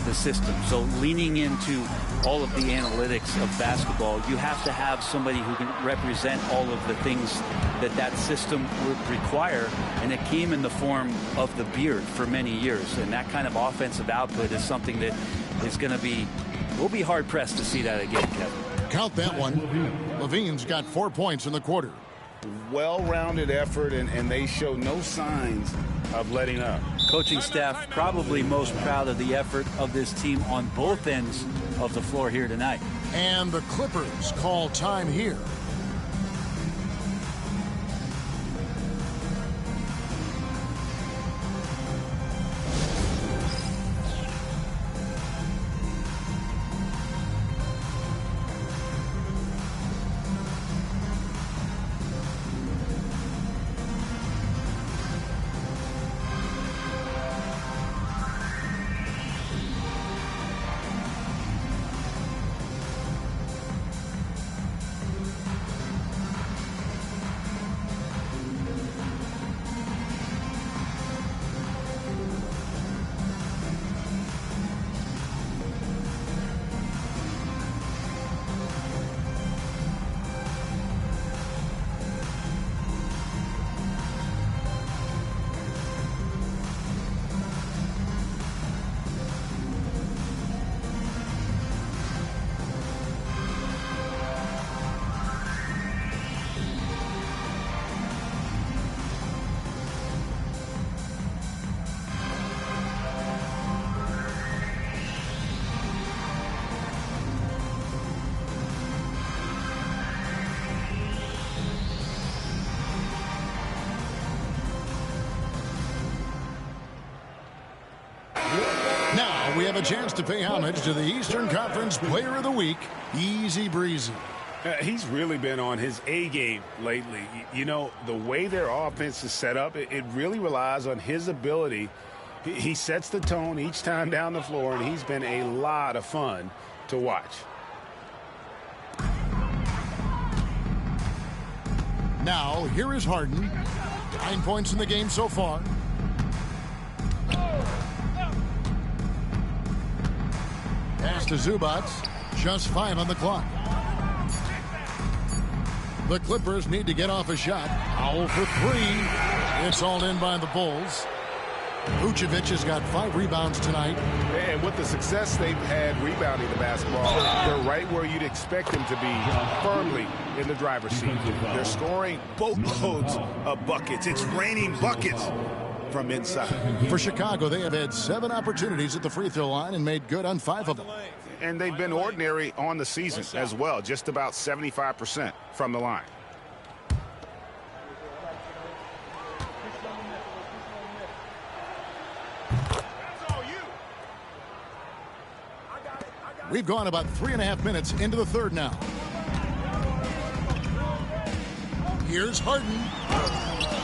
the system. So leaning into all of the analytics of basketball, you have to have somebody who can represent all of the things that system would require, and it came in the form of the beard for many years. And that kind of offensive output is something that is going to be, we'll be hard-pressed to see that again, Kevin. Count that one. Levine's got 4 points in the quarter. Well-rounded effort, and they show no signs of letting up. Coaching staff probably most proud of the effort of this team on both ends of the floor here tonight. And the Clippers call time here. Now we have a chance to pay homage to the Eastern Conference Player of the Week, Easy Breezy. He's really been on his A game lately. You know, the way their offense is set up, it really relies on his ability He sets the tone each time down the floor, and he's been a lot of fun to watch. Now, here is Harden. 9 points in the game so far. Pass to Zubac. Just 5 on the clock. The Clippers need to get off a shot. Powell for 3. It's all in by the Bulls. Vucevic has got 5 rebounds tonight. And with the success they've had rebounding the basketball, they're right where you'd expect them to be, firmly in the driver's seat. They're scoring boatloads of buckets. It's raining buckets from inside. For Chicago, they have had 7 opportunities at the free throw line and made good on 5 of them. And they've been ordinary on the season as well, just about 75% from the line. We've gone about 3.5 minutes into the third now. Here's Harden.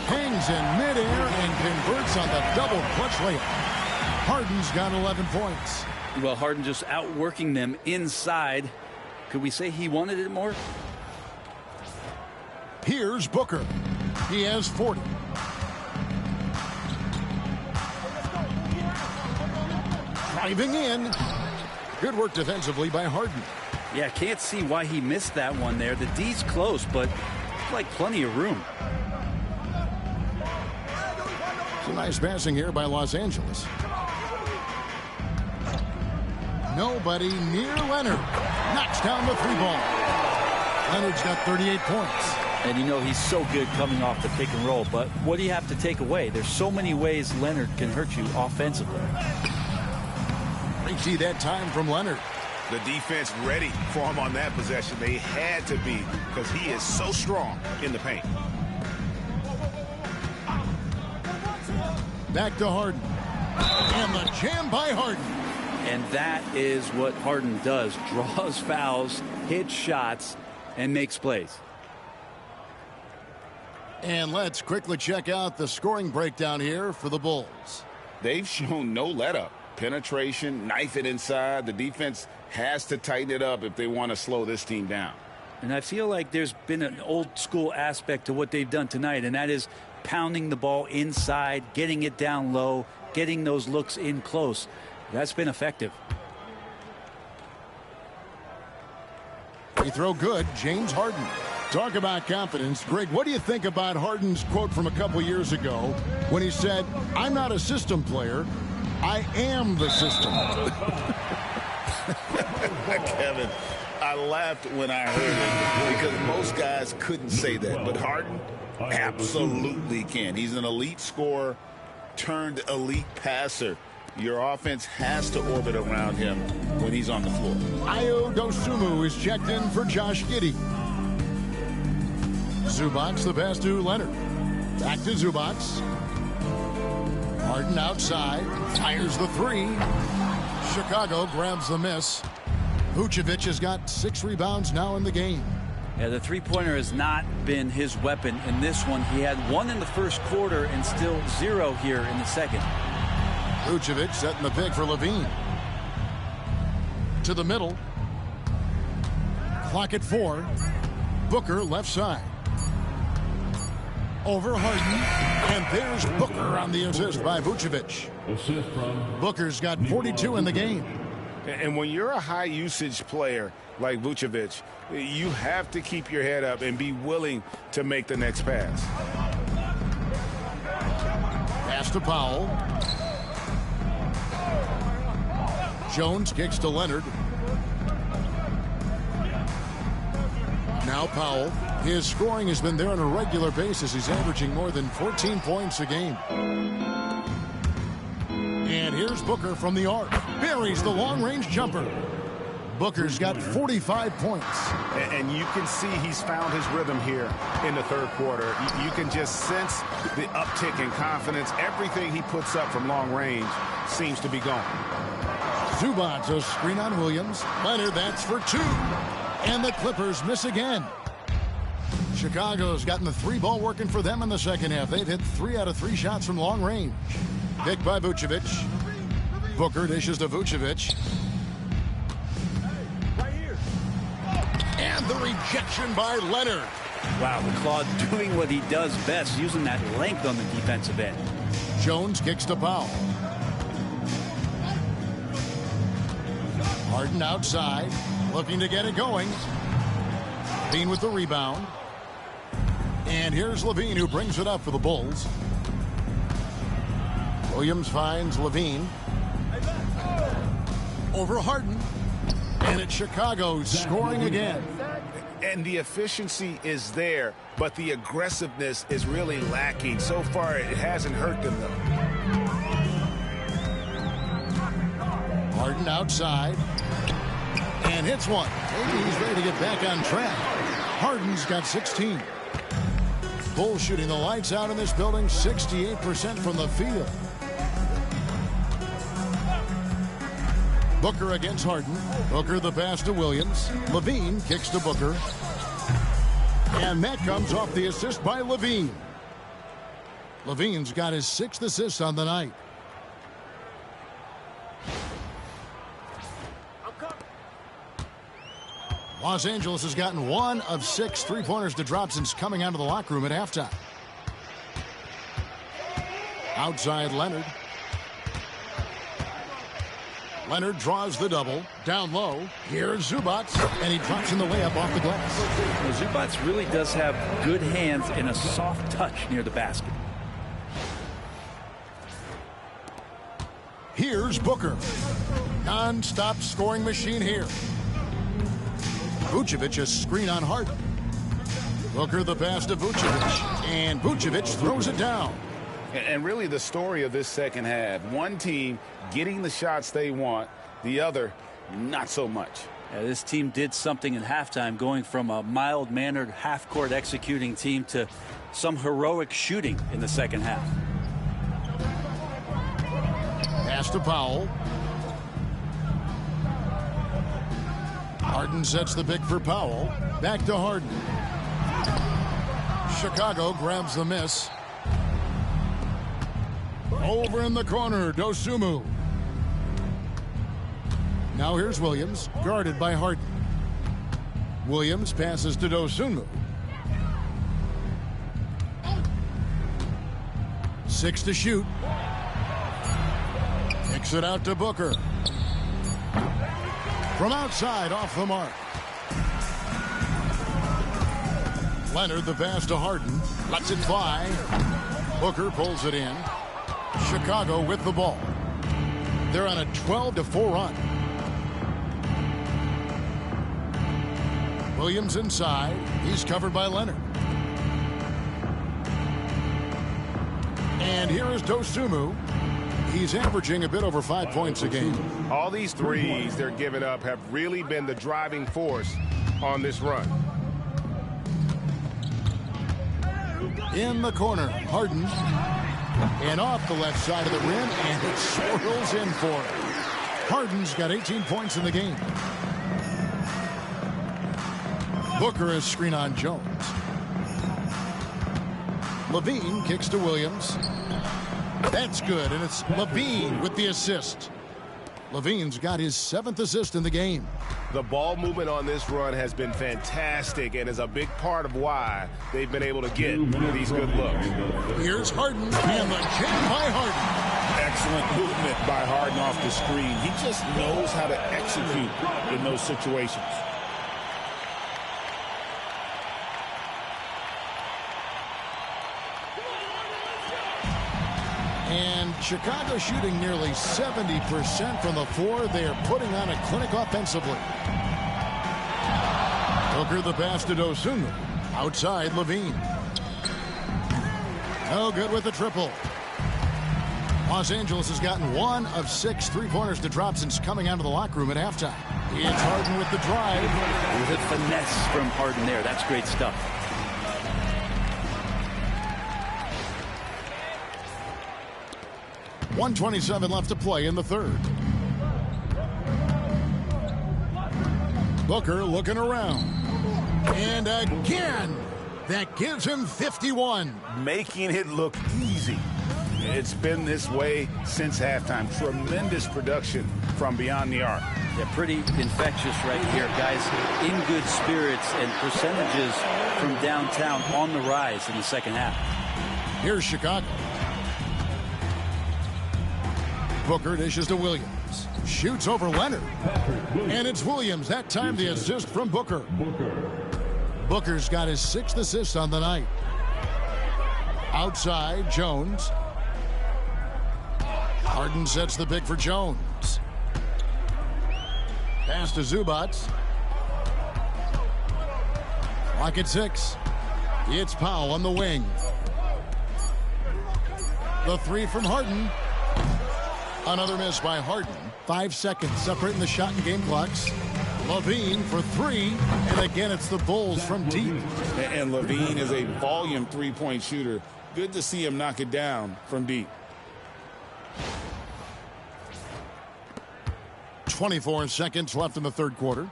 Hangs in midair and converts on the double clutch layup. Harden's got 11 points. Well, Harden just outworking them inside. Could we say he wanted it more? Here's Booker. He has 40. Driving in. Good work defensively by Harden. Yeah, can't see why he missed that one there. The D's close, but like plenty of room. Some nice passing here by Los Angeles. Nobody near Leonard. Knocks down the 3-ball. Leonard's got 38 points. And you know he's so good coming off the pick and roll, but what do you have to take away? There's so many ways Leonard can hurt you offensively. Great see that time from Leonard. The defense ready for him on that possession. They had to be, because he is so strong in the paint. Back to Harden. And the jam by Harden. And that is what Harden does. Draws fouls, hits shots, and makes plays. And let's quickly check out the scoring breakdown here for the Bulls. They've shown no let-up. Penetration, knife it inside. The defense has to tighten it up if they want to slow this team down. And I feel like there's been an old-school aspect to what they've done tonight, and that is pounding the ball inside, getting it down low, getting those looks in close. That's been effective. Free throw good, James Harden. Talk about confidence. Greg, what do you think about Harden's quote from a couple years ago when he said, "I'm not a system player, I am the system"? Kevin, I laughed when I heard it because most guys couldn't say that. But Harden absolutely can. He's an elite scorer turned elite passer. Your offense has to orbit around him when he's on the floor. Ayo Dosunmu is checked in for Josh Giddey. Zubac the pass to Leonard. Back to Zubac. Harden outside. Fires the 3. Chicago grabs the miss. Vucevic has got 6 rebounds now in the game. Yeah, the three-pointer has not been his weapon in this one. He had 1 in the first quarter and still 0 here in the second. Vucevic setting the pick for Levine. To the middle. Clock at 4. Booker left side. Over Harden. And there's Booker on the assist by Vucevic. Booker's got 42 in the game. And when you're a high-usage player like Vucevic, you have to keep your head up and be willing to make the next pass. Pass to Powell. Jones kicks to Leonard. Now Powell. His scoring has been there on a regular basis. He's averaging more than 14 points a game. And here's Booker from the arc. Buries the long-range jumper. Booker's got 45 points. And you can see he's found his rhythm here in the third quarter. You can just sense the uptick in confidence. Everything he puts up from long range seems to be going. Zubac, a screen on Williams. Leonard, that's for 2. And the Clippers miss again. Chicago's gotten the 3-ball working for them in the second half. They've hit 3 out of 3 shots from long range. Picked by Vucevic. Booker dishes to Vucevic. And the rejection by Leonard. Wow, the Claw doing what he does best, using that length on the defensive end. Jones kicks to Powell. Harden outside, looking to get it going. LaVine with the rebound. And here's LaVine, who brings it up for the Bulls. Williams finds LaVine. Over Harden. And it's Chicago scoring again. And the efficiency is there, but the aggressiveness is really lacking. So far, it hasn't hurt them, though. Harden outside. And hits one. Maybe he's ready to get back on track. Harden's got 16. Bulls shooting the lights out in this building, 68% from the field. Booker against Harden. Booker the pass to Williams. LaVine kicks to Booker. And that comes off the assist by LaVine. LaVine's got his 6th assist on the night. Los Angeles has gotten 1 of 6 3-pointers to drop since coming out of the locker room at halftime. Outside Leonard. Leonard draws the double. Down low. Here's Zubac. And he drops in the layup off the glass. Well, Zubac really does have good hands and a soft touch near the basket. Here's Booker. Non-stop scoring machine here. Vucevic a screen on Harden. Booker the pass to Vucevic. And Vucevic throws it down. And really the story of this second half, one team getting the shots they want, the other not so much. Yeah, this team did something at halftime, going from a mild-mannered half-court executing team to some heroic shooting in the second half. Pass to Powell. Harden sets the pick for Powell. Back to Harden. Chicago grabs the miss. Over in the corner, Dosunmu. Now here's Williams, guarded by Harden. Williams passes to Dosunmu. 6 to shoot. Kicks it out to Booker. From outside, off the mark. Leonard the pass to Harden. Lets it fly. Booker pulls it in. Chicago with the ball. They're on a 12-4 run. Williams inside. He's covered by Leonard. And here is Dosunmu. He's averaging a bit over 5 points a game. All these threes they're giving up have really been the driving force on this run. In the corner, Harden. And off the left side of the rim, and it swirls in for him. Harden's got 18 points in the game. Booker is screen on Jones. LaVine kicks to Williams. That's good, and it's LaVine with the assist. LaVine's got his 7th assist in the game. The ball movement on this run has been fantastic and is a big part of why they've been able to get these good looks. Here's Harden, and the jam by Harden. Excellent movement by Harden off the screen. He just knows how to execute in those situations. And Chicago shooting nearly 70% from the floor. They are putting on a clinic offensively. Booker the pass to Dosunmu. Outside LaVine. No good with the triple. Los Angeles has gotten 1 of 6 3-pointers to drop since coming out of the locker room at halftime. It's Harden with the drive. With finesse from Harden there. That's great stuff. .127 left to play in the third. Booker looking around. And again, that gives him 51. Making it look easy. It's been this way since halftime. Tremendous production from beyond the arc. Yeah, pretty infectious right here. Guys in good spirits and percentages from downtown on the rise in the second half. Here's Chicago. Booker dishes to Williams. Shoots over Leonard. And it's Williams. That time the assist from Booker. Booker's got his 6th assist on the night. Outside, Jones. Harden sets the pick for Jones. Pass to Zubac. Clock at 6. It's Powell on the wing. The 3 from Harden. Another miss by Harden. 5 seconds separating the shot and game clocks. LaVine for 3. And again, it's the Bulls from deep. And LaVine is a volume three-point shooter. Good to see him knock it down from deep. 24 seconds left in the third quarter.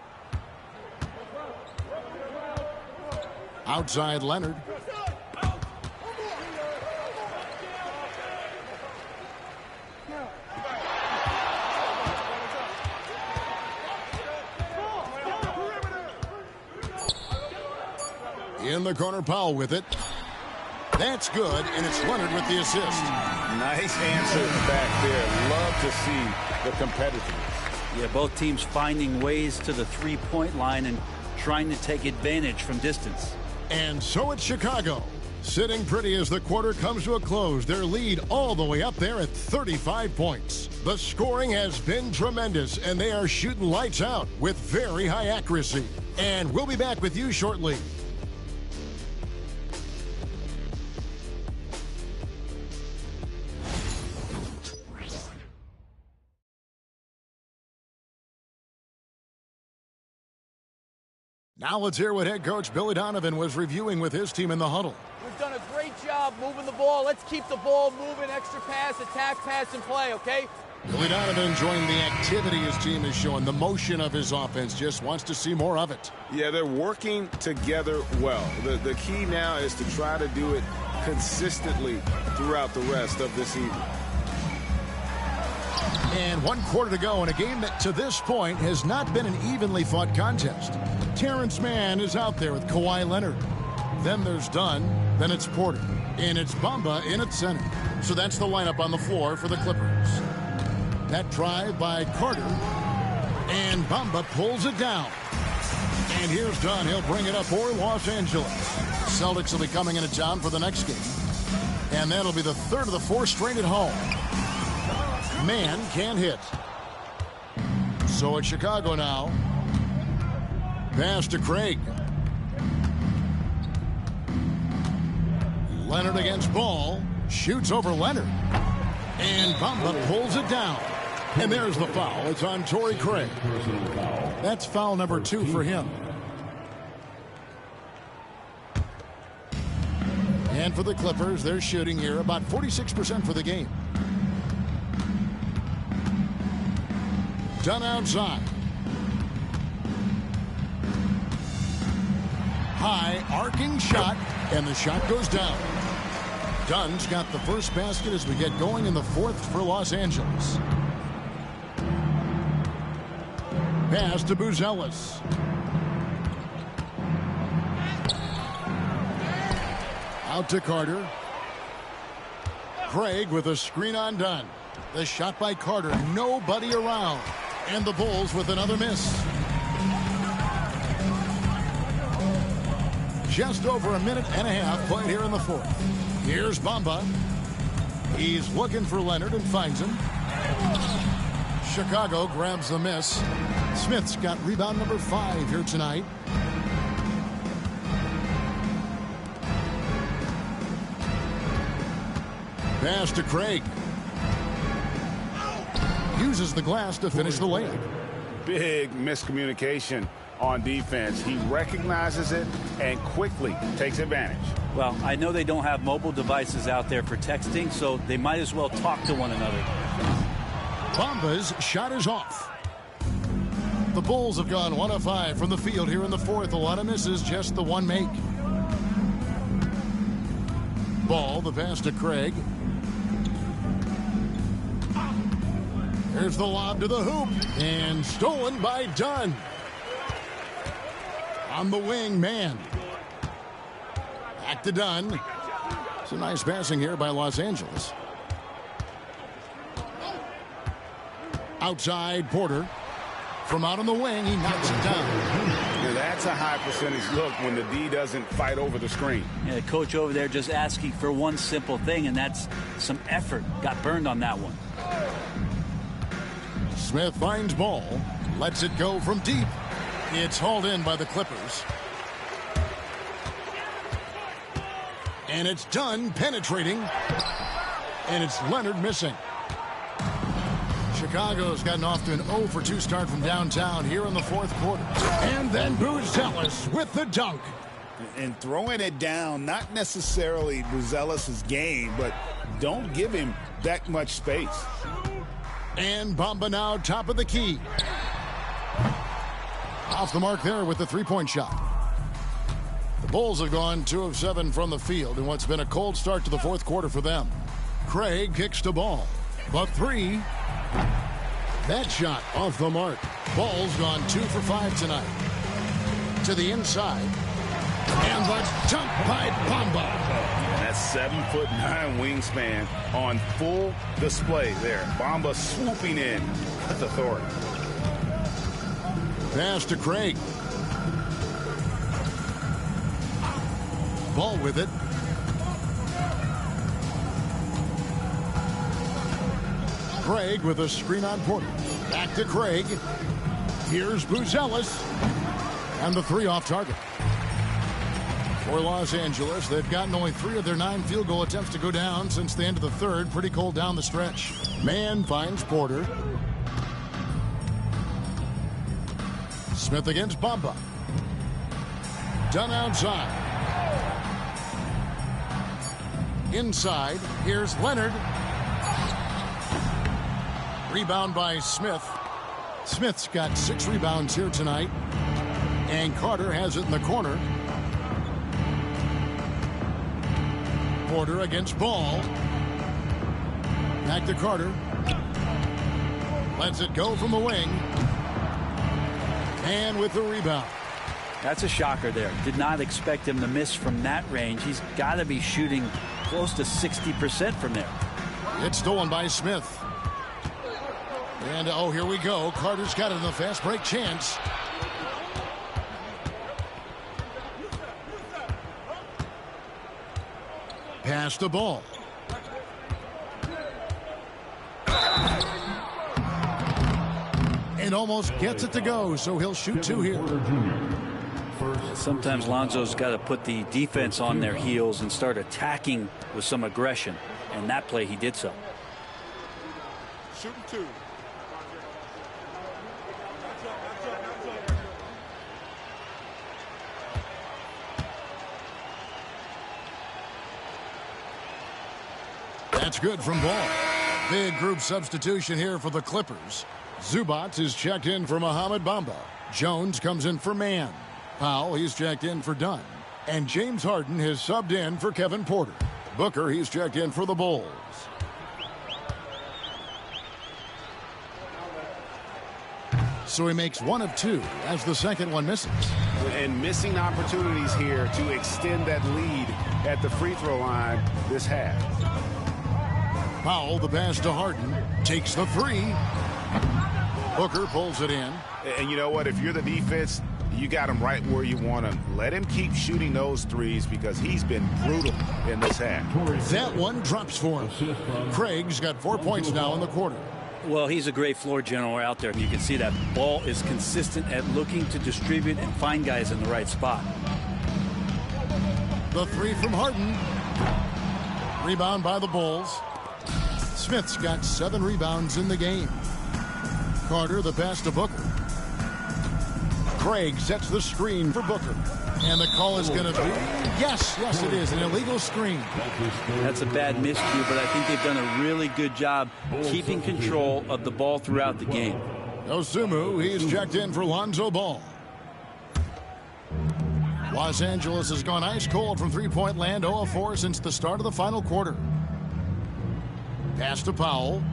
Outside Leonard. In the corner, Powell with it. That's good, and it's Leonard with the assist. Nice answer back there. Love to see the competitiveness. Yeah, both teams finding ways to the three-point line and trying to take advantage from distance. And so it's Chicago. Sitting pretty as the quarter comes to a close. Their lead all the way up there at 35 points. The scoring has been tremendous, and they are shooting lights out with very high accuracy. And we'll be back with you shortly. Now let's hear what head coach Billy Donovan was reviewing with his team in the huddle. We've done a great job moving the ball. Let's keep the ball moving, extra pass, attack, pass, and play, okay? Billy Donovan enjoying the activity his team is showing, the motion of his offense, just wants to see more of it. Yeah, they're working together well. The key now is to try to do it consistently throughout the rest of this evening. And 1 quarter to go in a game that to this point has not been an evenly fought contest. Terrence Mann is out there with Kawhi Leonard. Then there's Dunn, then it's Porter, and it's Bamba in at center. So that's the lineup on the floor for the Clippers. That drive by Carter, and Bamba pulls it down. And here's Dunn. He'll bring it up for Los Angeles. Celtics will be coming into town for the next game. And that'll be the 3rd of the 4 straight at home. Man can't hit. So it's Chicago now. Pass to Craig. Leonard against Ball. Shoots over Leonard. And Bamba pulls it down. And there's the foul. It's on Torrey Craig. That's foul number 2 for him. And for the Clippers, they're shooting here about 46% for the game. Dunn outside. High arcing shot, and the shot goes down. Dunn's got the first basket as we get going in the 4th for Los Angeles. Pass to Buzelis. Out to Carter. Craig with a screen on Dunn. The shot by Carter, nobody around. And the Bulls with another miss. Just over a minute and a half played here in the 4th. Here's Bamba. He's looking for Leonard and finds him. Chicago grabs the miss. Smith's got rebound number 5 here tonight. Pass to Craig. Uses the glass to finish the layup. Big miscommunication on defense. He recognizes it and quickly takes advantage. Well, I know they don't have mobile devices out there for texting, so they might as well talk to one another. Bamba's shot is off. The Bulls have gone 1 of 5 from the field here in the 4th. A lot of misses, just the one make. Ball, the pass to Craig. Here's the lob to the hoop, and stolen by Dunn. On the wing, man. Back to Dunn. It's a nice passing here by Los Angeles. Outside, Porter. From out on the wing, he knocks it down. Yeah, that's a high percentage look when the D doesn't fight over the screen. Yeah, the coach over there just asking for one simple thing, and that's some effort. Got burned on that one. Smith finds ball. Lets it go from deep. It's hauled in by the Clippers. And it's Dunn penetrating. And it's Leonard missing. Chicago's gotten off to an 0 for 2 start from downtown here in the fourth quarter. And then Buzelis with the dunk. And throwing it down, not necessarily Buzelis' game, but don't give him that much space. And Bamba now top of the key. Off the mark there with the three-point shot. The Bulls have gone 2 of 7 from the field in what's been a cold start to the fourth quarter for them. Craig kicks the ball. But 3. That shot off the mark. Ball's gone 2 for 5 tonight. To the inside. And the dunk by Bamba. That's 7'9" wingspan on full display there. Bamba swooping in with authority. Pass to Craig. Ball with it. Craig with a screen on Porter. Back to Craig. Here's Buzelis. And the 3 off target. For Los Angeles, they've gotten only 3 of their 9 field goal attempts to go down since the end of the third. Pretty cold down the stretch. Man finds Porter. Smith against Bamba. Dunn outside. Inside. Here's Leonard. Rebound by Smith. Smith's got 6 rebounds here tonight. And Carter has it in the corner. Porter against Ball. Back to Carter. Lets it go from the wing. And with the rebound. That's a shocker there. Did not expect him to miss from that range. He's got to be shooting close to 60% from there. It's stolen by Smith. And, oh, here we go. Carter's got it in the fast break chance. Pass the ball. And almost gets it to go, so he'll shoot 2 here. Sometimes Lonzo's got to put the defense on their heels and start attacking with some aggression. And that play, he did so. Shooting 2. That's good from Ball. Big group substitution here for the Clippers. Zubac is checked in for Mohamed Bamba. Jones comes in for Mann. Powell, he's checked in for Dunn. And James Harden has subbed in for Kevin Porter. Booker, he's checked in for the Bulls. So he makes 1 of 2 as the second one misses. And missing opportunities here to extend that lead at the free throw line this half. Powell, the pass to Harden, takes the 3. Booker pulls it in. And you know what? If you're the defense, you got him right where you want him. Let him keep shooting those threes because he's been brutal in this half. That one drops for him. Craig's got 4 points now in the quarter. Well, he's a great floor general out there. You can see that Ball is consistent at looking to distribute and find guys in the right spot. The 3 from Harden. Rebound by the Bulls. Smith's got 7 rebounds in the game. Carter, the pass to Booker. Craig sets the screen for Booker. And the call is going to be, yes, it is, an illegal screen. That's a bad miscue, but I think they've done a really good job keeping control of the ball throughout the game. Osumu, he's checked in for Lonzo Ball. Los Angeles has gone ice cold from three-point land, 0 of 4 since the start of the final quarter. Pass to Powell.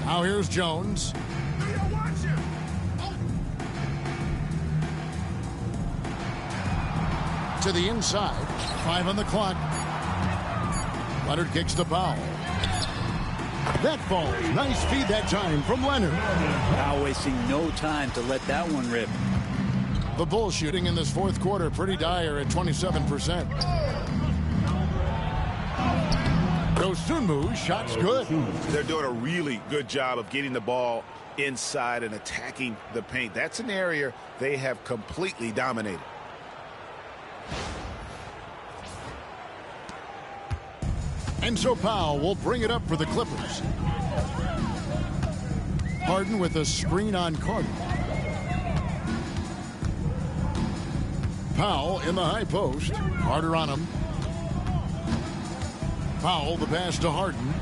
Now here's Jones. To the inside. 5 on the clock. Leonard kicks to Powell. That falls. Nice feed that time from Leonard. Powell wasting no time to let that one rip. The Bulls shooting in this fourth quarter pretty dire at 27%. Dosunmu's shot's good. They're doing a really good job of getting the ball inside and attacking the paint. That's an area they have completely dominated. And so Powell will bring it up for the Clippers. Harden with a screen on Carter. Powell in the high post. Carter on him. Powell the pass to Harden.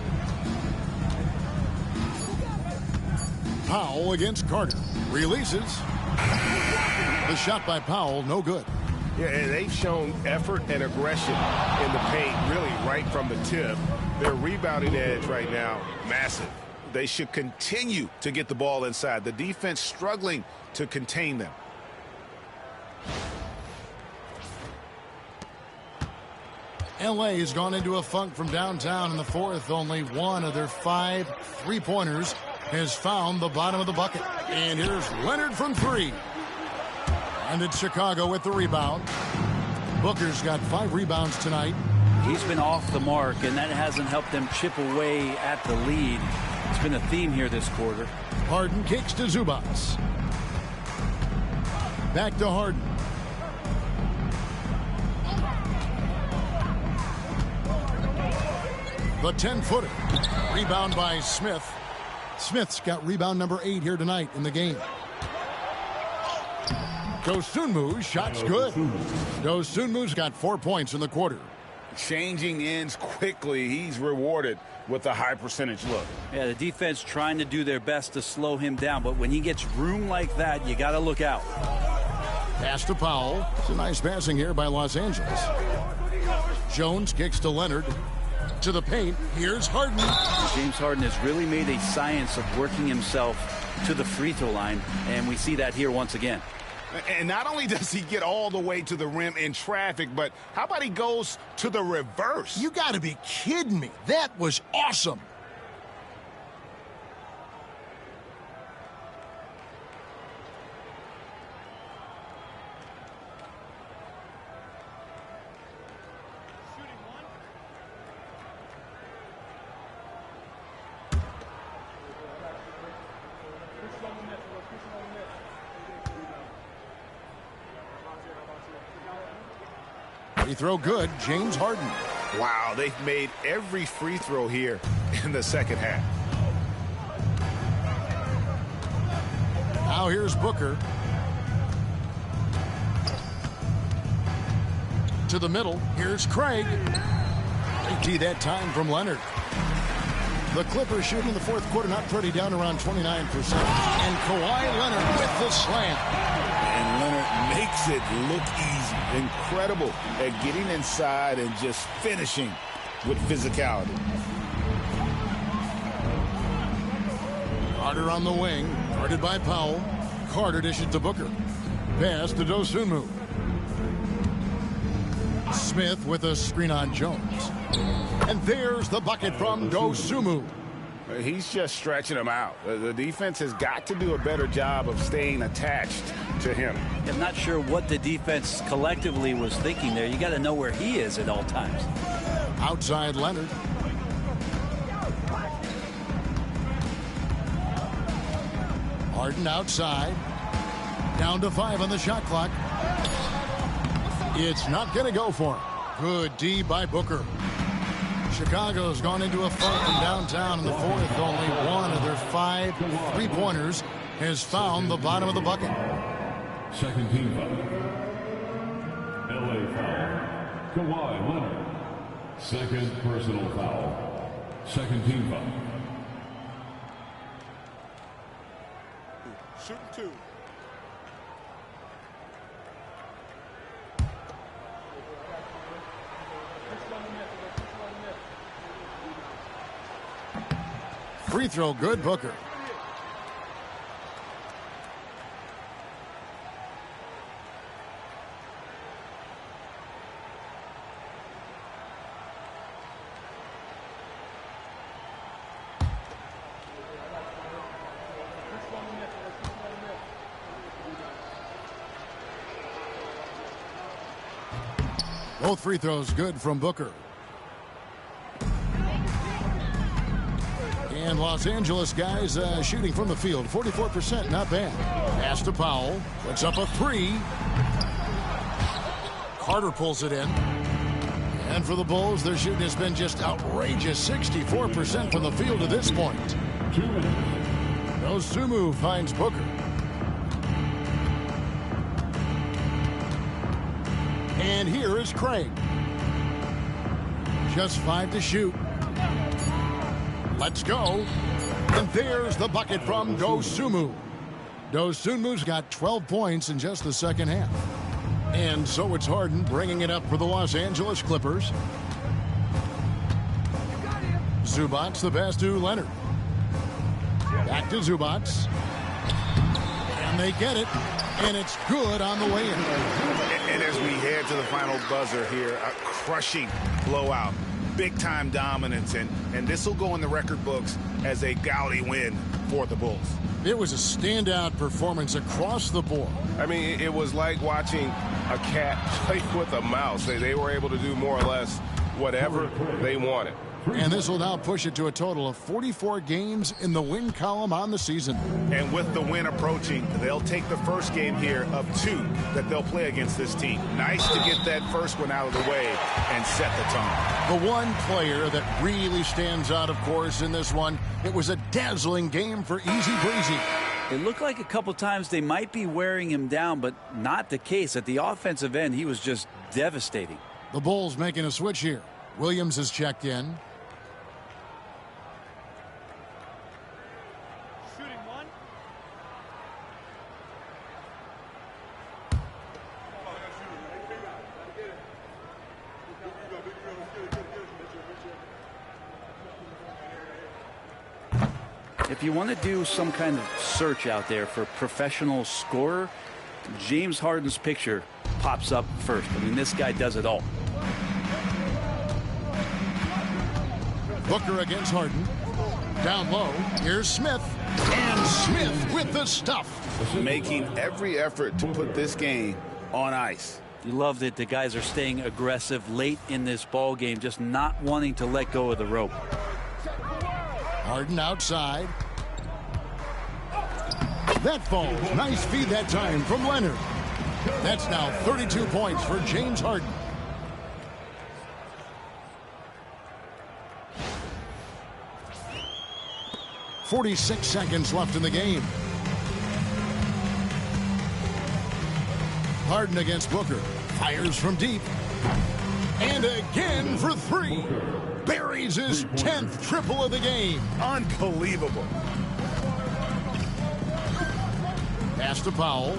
Powell against Carter. Releases. The shot by Powell, no good. Yeah, and they've shown effort and aggression in the paint, really right from the tip. Their rebounding edge right now, massive. They should continue to get the ball inside. The defense struggling to contain them. LA has gone into a funk from downtown in the fourth. Only one of their 5 3-pointers has found the bottom of the bucket. And here's Leonard from 3. And it's Chicago with the rebound. Booker's got 5 rebounds tonight. He's been off the mark, and that hasn't helped them chip away at the lead. It's been a theme here this quarter. Harden kicks to Zubats. Back to Harden. The 10-footer. Rebound by Smith. Smith's got rebound number 8 here tonight in the game. Dosunmu's shot's good. Dosunmu's got 4 points in the quarter. Changing ends quickly. He's rewarded with a high percentage look. Yeah, the defense trying to do their best to slow him down, but when he gets room like that, you got to look out. Pass to Powell. It's a nice passing here by Los Angeles. Jones kicks to Leonard. To the paint. Here's Harden. James Harden has really made a science of working himself to the free throw line, and we see that here once again. And not only does he get all the way to the rim in traffic, but how about he goes to the reverse? You got to be kidding me. That was awesome. Free throw good, James Harden. Wow, they've made every free throw here in the second half. Now here's Booker. To the middle, here's Craig. They that time from Leonard. The Clippers shooting in the fourth quarter, not pretty, down around 29%. And Kawhi Leonard with the slam. And Leonard makes it look easy. Incredible at getting inside and just finishing with physicality. Carter on the wing, guarded by Powell. Carter dishes to Booker. Pass to Dosunmu. Smith with a screen on Jones. And there's the bucket from Dosunmu. He's just stretching him out. The defense has got to do a better job of staying attached to him. I'm not sure what the defense collectively was thinking there. You got to know where he is at all times. Outside Leonard. Harden outside. Down to 5 on the shot clock. It's not going to go for him. Good D by Booker. Chicago's gone into a fight from downtown in the fourth. Only one of their 5 3-pointers has found the bottom of the bucket. Second team foul. LA foul. Kawhi Leonard. Second personal foul. Second team foul. Shooting 2. Free throw good, Booker. Both free throws good from Booker. And Los Angeles guys shooting from the field, 44%, not bad. Pass to Powell, puts up a three. Carter pulls it in. And for the Bulls, their shooting has been just outrageous, 64% from the field to this point. Dosunmu finds Booker. And here is Craig. Just 5 to shoot. Let's go. And there's the bucket from Dosunmu. Dosunmu's got 12 points in just the second half. And so it's Harden bringing it up for the Los Angeles Clippers. Zubac the pass to Leonard. Back to Zubac. And they get it. And it's good on the way in. And as we head to the final buzzer here, a crushing blowout. Big-time dominance, and this will go in the record books as a gaudy win for the Bulls. It was a standout performance across the board. I mean, it was like watching a cat play with a mouse. They were able to do more or less whatever they wanted. And this will now push it to a total of 44 games in the win column on the season. And with the win approaching, they'll take the first game here of 2 that they'll play against this team. Nice to get that first one out of the way and set the tone. The one player that really stands out, of course, in this one, it was a dazzling game for Easy Breezy. It looked like a couple times they might be wearing him down, but not the case. At the offensive end, he was just devastating. The Bulls making a switch here. Williams has checked in. If you want to do some kind of search out there for professional scorer, James Harden's picture pops up first. I mean, this guy does it all. Booker against Harden. Down low. Here's Smith. And Smith with the stuff. Making every effort to put this game on ice. You love that the guys are staying aggressive late in this ball game, just not wanting to let go of the rope. Harden outside. That falls. Nice feed that time from Leonard. That's now 32 points for James Harden. .46 seconds left in the game. Harden against Booker. Fires from deep. And again for 3. Buries his 10th triple of the game. Unbelievable. Pass to Powell.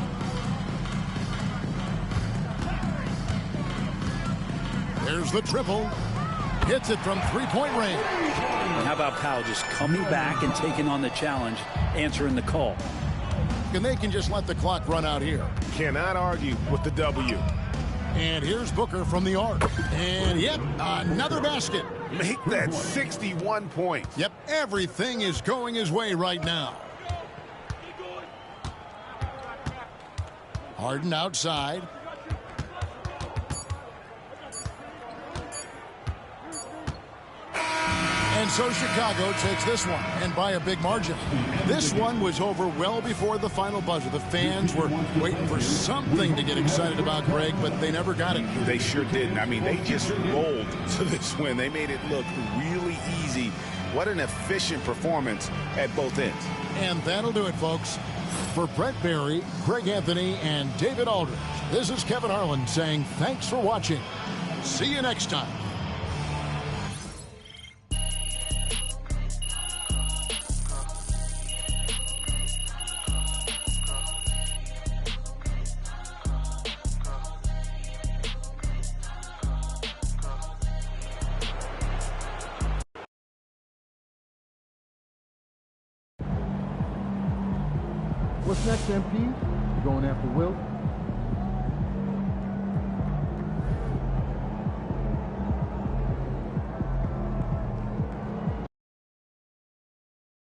There's the triple. Hits it from three-point range. And how about Powell just coming back and taking on the challenge, answering the call. And they can just let the clock run out here. Cannot argue with the W. And here's Booker from the arc. And yep, another basket. Make that 61 points. Yep, everything is going his way right now. Harden outside. And so Chicago takes this one, and by a big margin. This one was over well before the final buzzer. The fans were waiting for something to get excited about, Greg, but they never got it. They sure didn't. I mean, they just rolled to this win. They made it look really easy. What an efficient performance at both ends. And that'll do it, folks. For Brett Barry, Greg Anthony, and David Aldridge, this is Kevin Harlan saying thanks for watching. See you next time. What's next, MP? You going after Wilt?